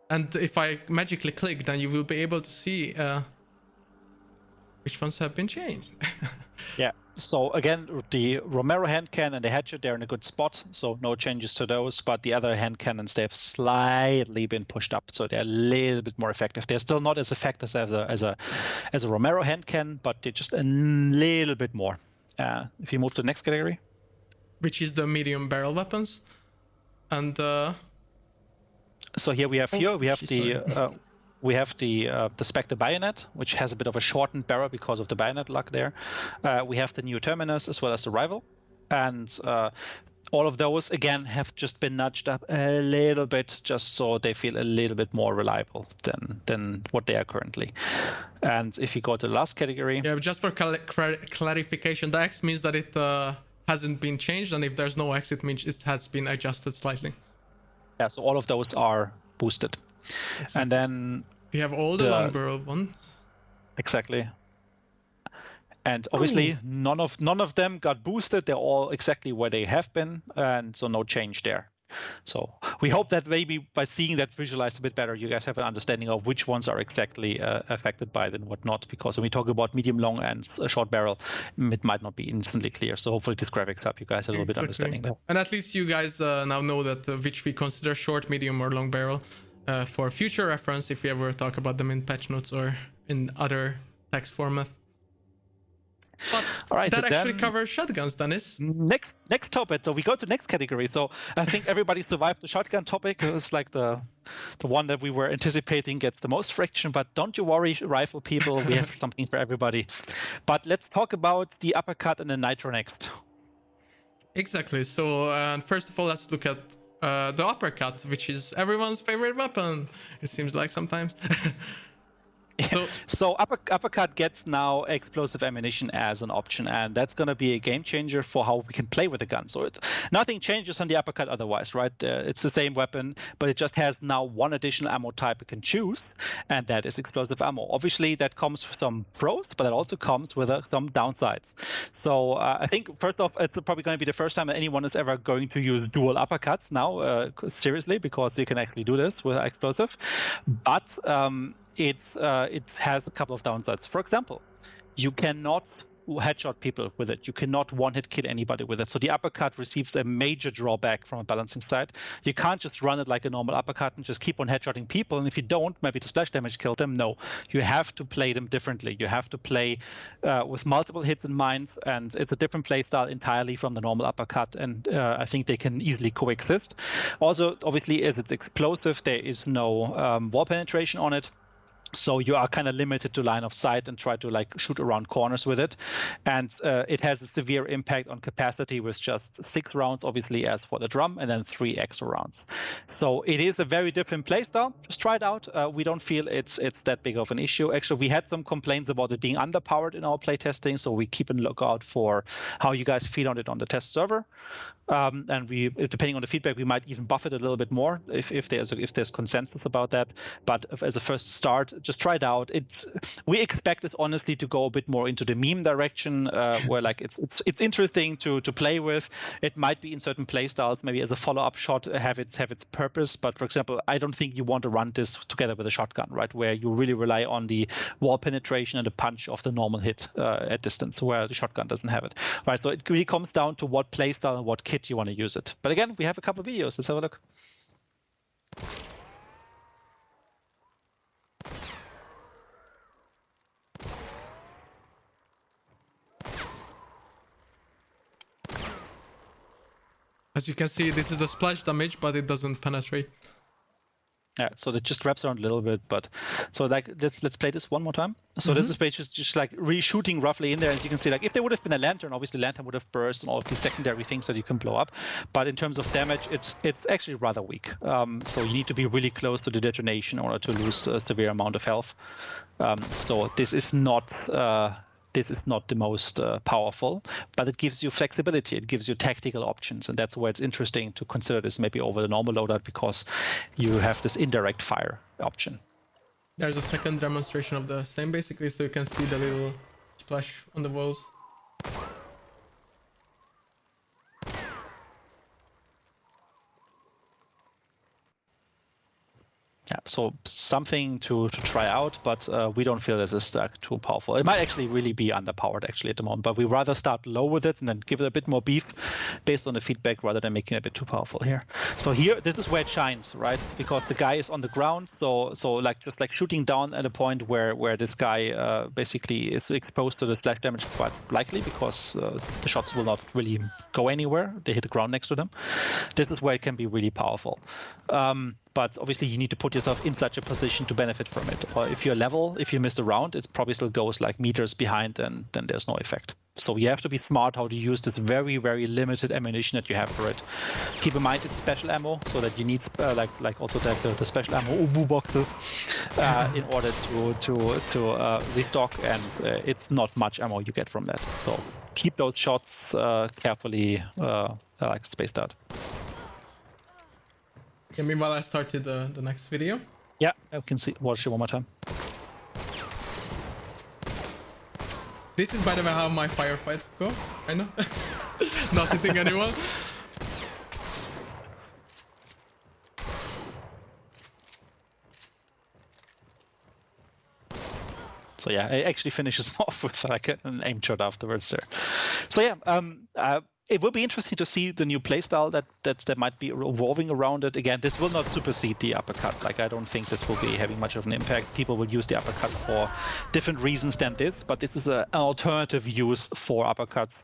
and if I magically click, then you will be able to see which ones have been changed. Yeah. So again, the Romero hand cannon and the hatchet, they're in a good spot, so no changes to those. But the other hand cannons, they've slightly been pushed up, so they're a little bit more effective. They're still not as effective as a Romero hand cannon, but they're just a little bit more. If you move to the next category, which is the medium barrel weapons, and so here we have the Spectre bayonet, which has a bit of a shortened barrel because of the bayonet luck there. We have the new terminus as well as the rival, and all of those again have just been nudged up a little bit, just so they feel a little bit more reliable than what they are currently. And if you go to the last category, just for clarification, the X means that it hasn't been changed, and if there's no X, it means it has been adjusted slightly. Yeah, so all of those are boosted. Exactly. And then we have all the long barrel ones. Exactly. And obviously none of them got boosted. They're all exactly where they have been, and so no change there. So we hope that maybe by seeing that visualized a bit better, you guys have an understanding of which ones are exactly affected by it and what not. Because when we talk about medium, long, and short barrel, it might not be instantly clear. So hopefully this graphics help you guys a little bit understanding that. And at least you guys now know that which we consider short, medium, or long barrel for future reference if we ever talk about them in patch notes or in other text format. But all right, that actually covers shotguns, Dennis. Next topic. So we go to next category. So I think everybody survived the shotgun topic. It was like the one that we were anticipating gets the most friction. But don't you worry, rifle people. We have something for everybody. But let's talk about the uppercut and the Nitro next. Exactly. So first of all, let's look at the uppercut, which is everyone's favorite weapon. It seems like sometimes. So uppercut gets now explosive ammunition as an option, and that's going to be a game changer for how we can play with the gun. So nothing changes on the uppercut otherwise, right? It's the same weapon, but it just has now one additional ammo type you can choose, and that is explosive ammo. Obviously, that comes with some pros, but it also comes with some downsides. So I think, first off, it's probably going to be the first time that anyone is ever going to use dual uppercuts now, seriously, because you can actually do this with explosive. But it has a couple of downsides. For example, you cannot headshot people with it. You cannot one-hit kill anybody with it. So the uppercut receives a major drawback from a balancing side. You can't just run it like a normal uppercut and just keep on headshotting people. And if you don't, maybe the splash damage killed them. No, you have to play them differently. You have to play with multiple hits in mind, and it's a different play style entirely from the normal uppercut. And I think they can easily coexist. Also, obviously, as it's explosive, there is no wall penetration on it. So you are kind of limited to line of sight and try to like shoot around corners with it. And it has a severe impact on capacity with just 6 rounds, obviously, as for the drum, and then 3 extra rounds. So it is a very different playstyle. Just try it out. We don't feel it's that big of an issue. Actually, we had some complaints about it being underpowered in our playtesting, so we keep a lookout for how you guys feel on it on the test server. And we, depending on the feedback, we might even buff it a little bit more if there's consensus about that. But as a first start, just try it out. We expect it honestly to go a bit more into the meme direction, where like it's interesting to play with. It might be in certain play styles, maybe as a follow-up shot, have its purpose. But for example, I don't think you want to run this together with a shotgun, right? Where you really rely on the wall penetration and the punch of the normal hit at distance, where the shotgun doesn't have it, right? So it really comes down to what play style and what kit you want to use it. But again, we have a couple of videos. Let's have a look. As you can see, this is the splash damage, but it doesn't penetrate. Yeah, so it just wraps around a little bit, but so like let's play this one more time. So this is basically just like re-shooting roughly in there. As you can see, like if there would have been a lantern, obviously lantern would have burst and all of these secondary things that you can blow up. But in terms of damage, it's actually rather weak. So you need to be really close to the detonation in order to lose a severe amount of health. So this is not the most powerful, but it gives you flexibility. It gives you tactical options, and that's where it's interesting to consider this maybe over the normal loadout, because you have this indirect fire option. There's a second demonstration of the same, basically, so you can see the little splash on the walls. Yeah, so something to try out, but we don't feel this is too powerful. It might actually really be underpowered actually at the moment, but we rather start low with it and then give it a bit more beef based on the feedback rather than making it a bit too powerful here. So here, this is where it shines, right? Because the guy is on the ground, so like just like shooting down at a point where this guy basically is exposed to the splash damage quite likely, because the shots will not really go anywhere. They hit the ground next to them. This is where it can be really powerful. But obviously you need to put yourself in such a position to benefit from it. Or if you're level, if you miss the round, it probably still goes like meters behind, and then there's no effect. So you have to be smart how to use this very, very limited ammunition that you have for it. Keep in mind it's special ammo, so that you need like also the special ammo UVU boxes in order to restock, and it's not much ammo you get from that. So keep those shots carefully like spaced out. Yeah, meanwhile, I started the next video. Yeah, I can watch it one more time. This is, by the way, how my firefights go. I know. Not hitting anyone. So yeah, it actually finishes off with like an aim shot afterwards there. So yeah, it will be interesting to see the new playstyle that might be evolving around it. Again, this will not supersede the uppercut. Like, I don't think this will be having much of an impact. People will use the uppercut for different reasons than this, but this is an alternative use for uppercuts.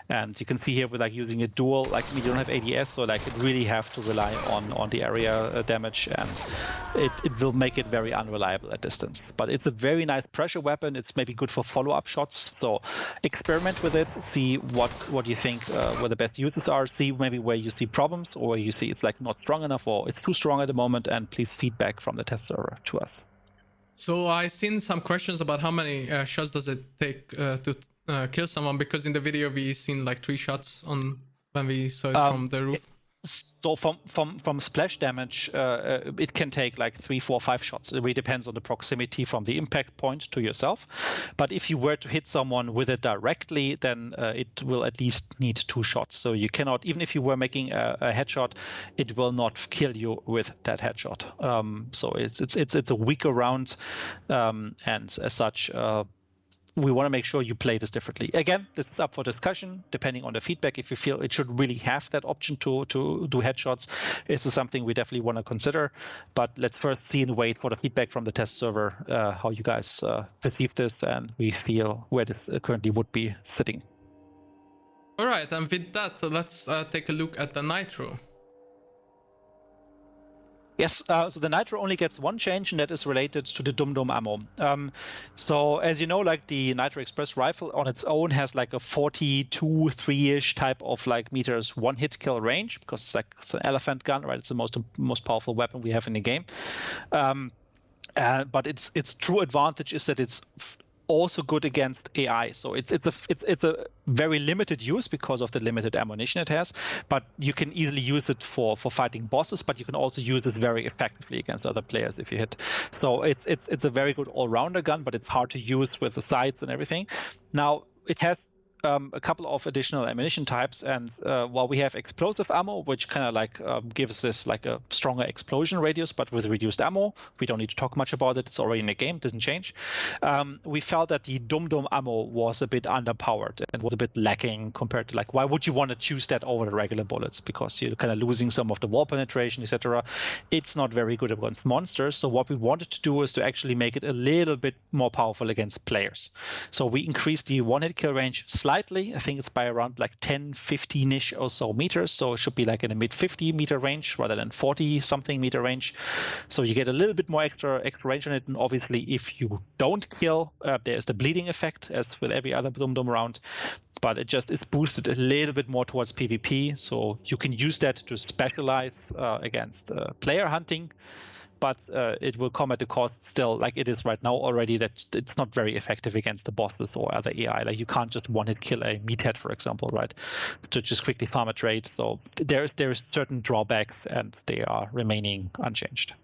And you can see here with like using a dual, like we don't have ADS, so like it really have to rely on the area damage, and it will make it very unreliable at distance. But it's a very nice pressure weapon. It's maybe good for follow-up shots. So experiment with it, see what you think where the best uses are, see maybe where you see problems, or where you see it's like not strong enough, or it's too strong at the moment, and please feedback from the test server to us. So I've seen some questions about how many shots does it take to kill someone, because in the video we seen like 3 shots on when we saw it from the roof. So from splash damage, it can take like 3, 4, 5 shots. It really depends on the proximity from the impact point to yourself. But if you were to hit someone with it directly, then it will at least need 2 shots. So you cannot, even if you were making a headshot, it will not kill you with that headshot. So it's a weaker round, and as such, we want to make sure you play this differently. Again, this is up for discussion, depending on the feedback. If you feel it should really have that option to do headshots, this is something we definitely want to consider. But let's first see and wait for the feedback from the test server, how you guys perceive this, and we feel where this currently would be sitting. All right, and with that, let's take a look at the Nitro. Yes, so the Nitro only gets one change, and that is related to the dum-dum ammo. So as you know, like the Nitro Express rifle on its own has like a 42, 3-ish type of like meters one-hit kill range, because it's an elephant gun, right? It's the most powerful weapon we have in the game. But its true advantage is that it's also good against AI. So it's a very limited use because of the limited ammunition it has, but you can easily use it for fighting bosses, but you can also use it very effectively against other players if you hit. So it's a very good all-rounder gun, but it's hard to use with the sights and everything. Now it has a couple of additional ammunition types, and while we have explosive ammo, which kind of like gives this like a stronger explosion radius, but with reduced ammo, we don't need to talk much about it. It's already in the game, doesn't change. We felt that the dum-dum ammo was a bit underpowered and was a bit lacking compared to like, why would you want to choose that over the regular bullets? Because you're kind of losing some of the wall penetration, etc. It's not very good against monsters. So what we wanted to do is to actually make it a little bit more powerful against players. So we increased the one-hit kill range slightly. I think it's by around like 10, 15-ish or so meters. So it should be like in a mid 50 meter range rather than 40 something meter range. So you get a little bit more extra range on it. And obviously, if you don't kill, there's the bleeding effect as with every other dum-dum round. But it just is boosted a little bit more towards PvP. So you can use that to specialize against player hunting. But it will come at the cost still, like it is right now already, that it's not very effective against the bosses or other AI. Like you can't just one-hit kill a meathead, for example, right? To just quickly farm a trade. So there's certain drawbacks, and they are remaining unchanged.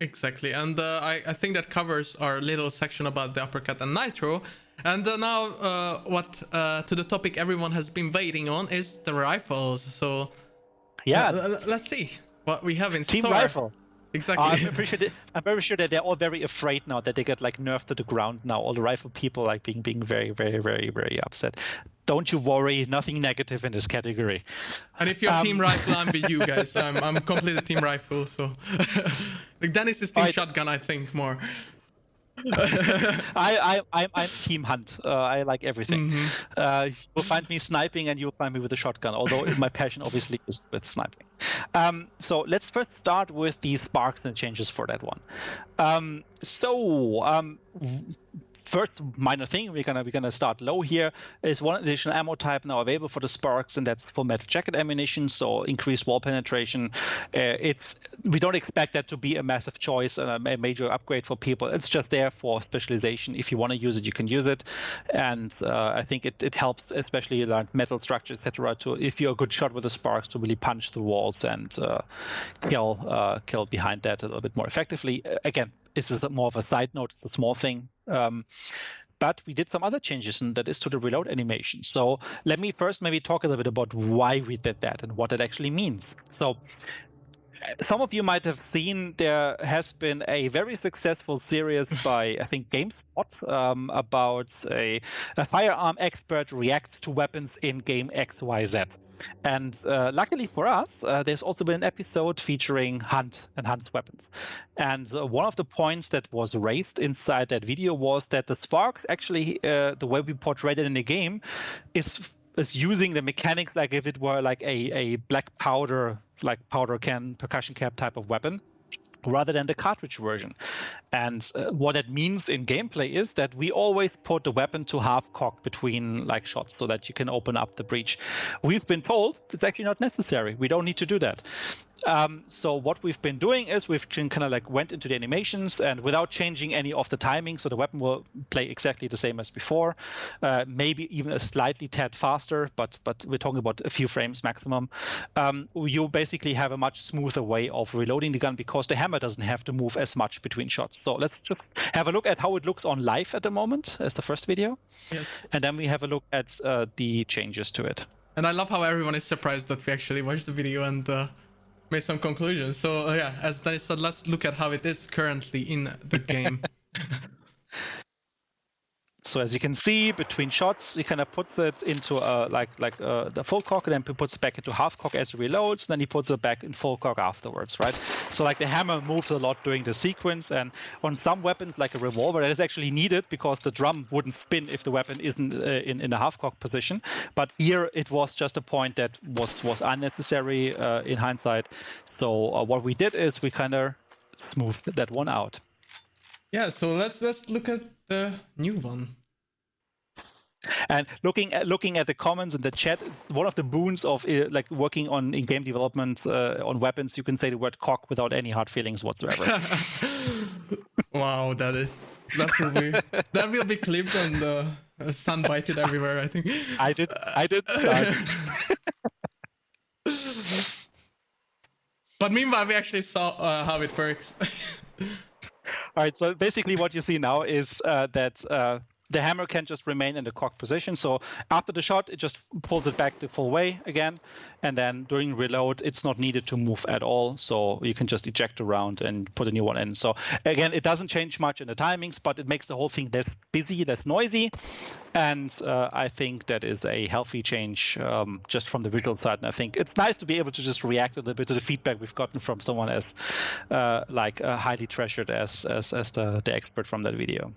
Exactly, and I think that covers our little section about the uppercut and Nitro. And now what to the topic everyone has been waiting on is the rifles. So yeah, let's see what we have in Team store. Rifle. Exactly. I'm very sure that they're all very afraid now that they get like nerfed to the ground now. All the rifle people like being very, very, very, very upset. Don't you worry, nothing negative in this category. And if you're Team Rifle, I'm with you guys. I'm completely Team Rifle. So like Dennis is Team Shotgun, I think more. I'm Team Hunt. I like everything. You'll find me sniping, and you'll find me with a shotgun. Although my passion obviously is with sniping. So let's first start with the sparks and changes for that one. First minor thing, we're gonna start low here. Is one additional ammo type now available for the sparks, and that's for metal jacket ammunition. So increased wall penetration. We don't expect that to be a massive choice and a major upgrade for people. It's just there for specialization. If you want to use it, you can use it, and I think it helps, especially like metal structures, etc. To if you're a good shot with the sparks, to really punch through walls and kill behind that a little bit more effectively. Again, this is more of a side note. It's a small thing. But we did some other changes, and that is to the reload animation. So let me first maybe talk a little bit about why we did that and what it actually means. So some of you might have seen there has been a very successful series by, I think, GameSpot about a firearm expert reacts to weapons in game XYZ. And luckily for us, there's also been an episode featuring Hunt and Hunt's weapons. And one of the points that was raised inside that video was that the sparks actually, the way we portrayed it in the game, is using the mechanics like if it were like a black powder, like powder can, percussion cap type of weapon, rather than the cartridge version. And what that means in gameplay is that we always put the weapon to half cock between like shots so that you can open up the breach. We've been told it's actually not necessary. We don't need to do that. So what we've been doing is we've kind of like went into the animations, and without changing any of the timing, so the weapon will play exactly the same as before, maybe even a slightly tad faster, but we're talking about a few frames maximum. You basically have a much smoother way of reloading the gun because the hammer doesn't have to move as much between shots. So let's just have a look at how it looks on live at the moment as the first video. Yes. And then we have a look at the changes to it. And I love how everyone is surprised that we actually watched the video and made some conclusions. So yeah, as Dennis said, let's look at how it is currently in the game. So as you can see, between shots, he kind of puts it into the full cock, and then he puts it back into half cock as he reloads. Then he puts it back in full cock afterwards, right? So like the hammer moves a lot during the sequence, and on some weapons like a revolver, that is actually needed because the drum wouldn't spin if the weapon isn't in a half cock position. But here it was just a point that was unnecessary in hindsight. So what we did is we kind of smoothed that one out. Yeah, so let's look at the new one. And looking at the comments in the chat, one of the boons of like working on in game development on weapons, you can say the word cock without any hard feelings whatsoever. Wow, that will be clipped and sunbited everywhere, I think. I did. But meanwhile, we actually saw how it works. All right, so basically what you see now is that the hammer can just remain in the cock position. So after the shot, it just pulls it back the full way again. And then during reload, it's not needed to move at all. So you can just eject around and put a new one in. So again, it doesn't change much in the timings, but it makes the whole thing less busy, less noisy. And I think that is a healthy change just from the visual side. And I think it's nice to be able to just react a little bit to the feedback we've gotten from someone as highly treasured as the expert from that video.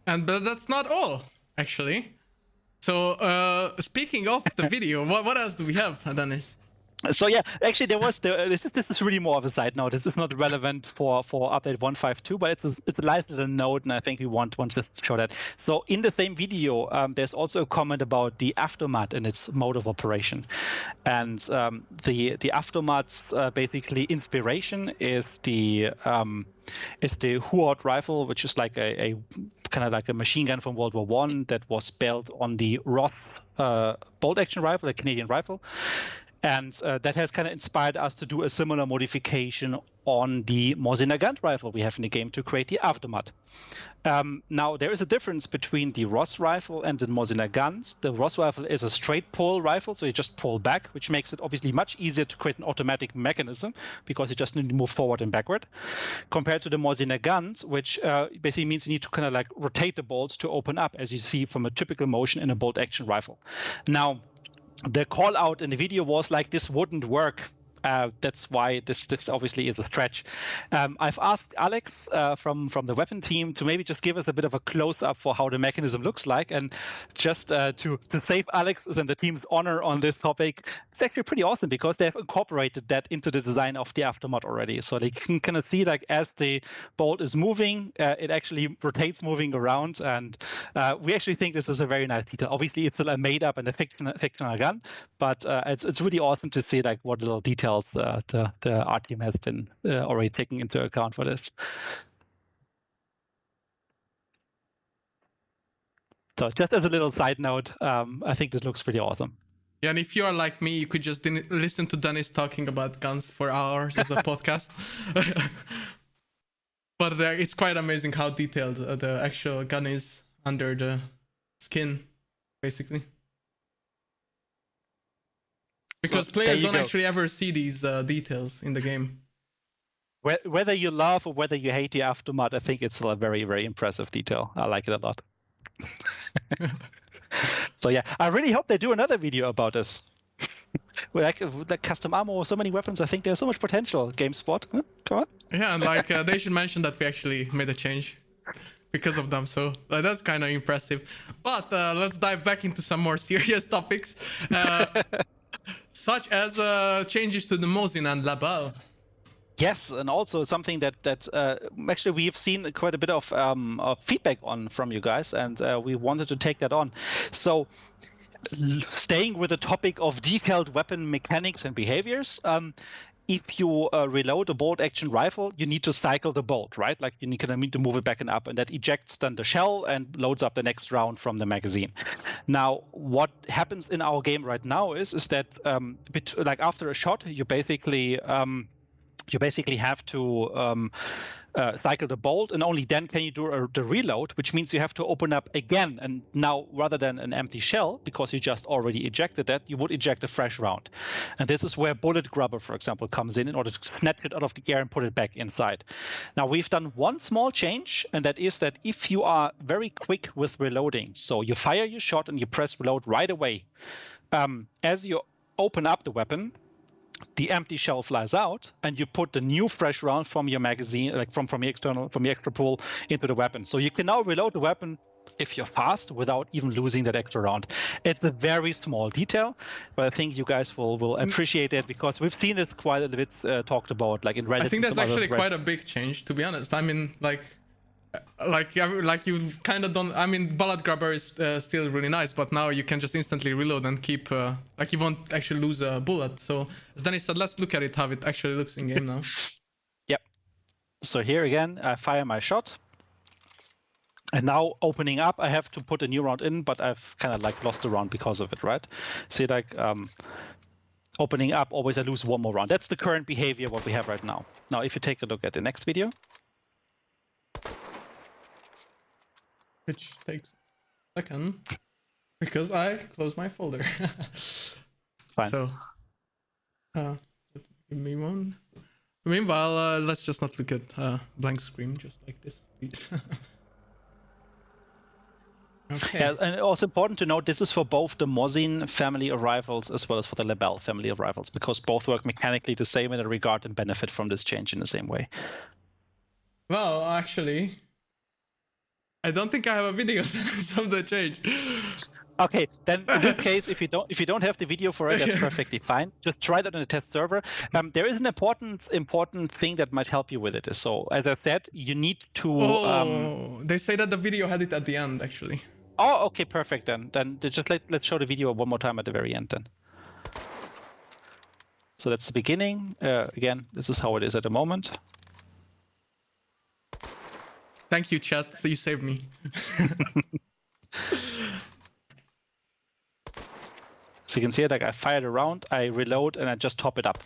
But that's not all, actually. So speaking of the video, what else do we have, Dennis? So yeah, actually this is really more of a side note. This is not relevant for update 1.5.2, but it's a nice little note, and I think we want just to show that. So in the same video, there's also a comment about the aftermath and its mode of operation, and the aftermath's basically inspiration is the Huot rifle, which is like a kind of like a machine gun from World War I that was built on the Roth bolt action rifle, a Canadian rifle. And that has kind of inspired us to do a similar modification on the Mosin Nagant rifle we have in the game to create the aftermath. Now, there is a difference between the Ross rifle and the Mosin Nagant. The Ross rifle is a straight pull rifle, so you just pull back, which makes it obviously much easier to create an automatic mechanism because you just need to move forward and backward. Compared to the Mosin Nagant, which basically means you need to kind of like rotate the bolts to open up, as you see from a typical motion in a bolt action rifle. Now, the call out in the video was like, this wouldn't work. That's why this obviously is a stretch. I've asked Alex from the weapon team to maybe just give us a bit of a close-up for how the mechanism looks like, and just to save Alex's and the team's honor on this topic, it's actually pretty awesome because they've incorporated that into the design of the aftermath already. So they can kind of see like as the bolt is moving, it actually rotates moving around, and we actually think this is a very nice detail. Obviously, it's a made-up and a fictional gun, but it's really awesome to see like what little details the art team has been already taking into account for this. So just as a little side note, I think this looks pretty awesome. Yeah, and if you are like me, you could just listen to Dennis talking about guns for hours as a podcast. But it's quite amazing how detailed the actual gun is under the skin, basically. Because players don't actually ever see these details in the game. Whether you love or whether you hate the aftermath, I think it's a very, very impressive detail. I like it a lot. So yeah, I really hope they do another video about this. With like custom ammo, so many weapons, I think there's so much potential. GameSpot, huh? Come on. Yeah, and like they should mention that we actually made a change because of them, so that's kind of impressive. But let's dive back into some more serious topics. Such as changes to the Mosin and Labal. Yes, and also something that actually we've seen quite a bit of feedback on from you guys, and we wanted to take that on. So, staying with the topic of detailed weapon mechanics and behaviors, if you reload a bolt action rifle, you need to cycle the bolt, right? Like you need to move it back and up, and that ejects then the shell and loads up the next round from the magazine. Now, what happens in our game right now is that like after a shot, you basically you basically have to cycle the bolt, and only then can you do the reload, which means you have to open up again. And now, rather than an empty shell, because you just already ejected that, you would eject a fresh round. And this is where Bullet Grubber, for example, comes in order to snatch it out of the air and put it back inside. Now, we've done one small change, and that is that if you are very quick with reloading, so you fire your shot and you press reload right away, as you open up the weapon, the empty shell flies out, and you put the new fresh round from your magazine, like from your extra pool, into the weapon. So you can now reload the weapon if you're fast without even losing that extra round. It's a very small detail, but I think you guys will appreciate it, because we've seen this quite a bit talked about, like in Reddit. I think that's actually quite a big change, to be honest. I mean, like you kind of don't. I mean, Bullet Grubber is still really nice, but now you can just instantly reload and keep like you won't actually lose a bullet. So as Dennis said, let's look at it, how it actually looks in game now. Yep. So here again, I fire my shot, and now opening up, I have to put a new round in, but I've kind of like lost a round because of it, right? See, like opening up, always I lose one more round. That's the current behavior what we have right now. Now, if you take a look at the next video. Which takes a second, because I closed my folder. Fine. So, give me one. Meanwhile, let's just not look at blank screen, just like this, please. Okay. Yeah, and also important to note, this is for both the Mosin family of rifles as well as for the Lebel family of rifles, because both work mechanically the same in a regard and benefit from this change in the same way. Well, actually, I don't think I have a video of the change. Okay, then in this case, if you don't have the video for it, that's perfectly fine. Just try that on a test server. There is an important thing that might help you with it. So as I said, you need to. They say that the video had it at the end, actually. Oh, okay, perfect then. Then just let's show the video one more time at the very end then. So that's the beginning. Again, this is how it is at the moment. Thank you, chat. So you saved me. So you can see, like, I fired a round, I reload, and I just top it up,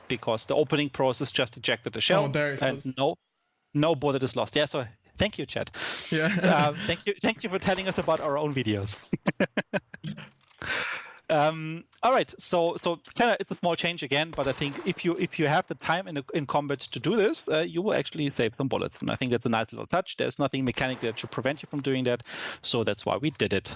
because the opening process just ejected the shell, and no bullet is lost. Yeah. So thank you, chat. Yeah. Thank you for telling us about our own videos. All right. So kind of it's a small change again, but I think if you have the time in combat to do this, you will actually save some bullets, and I think that's a nice little touch. There's nothing mechanically that should prevent you from doing that, so that's why we did it.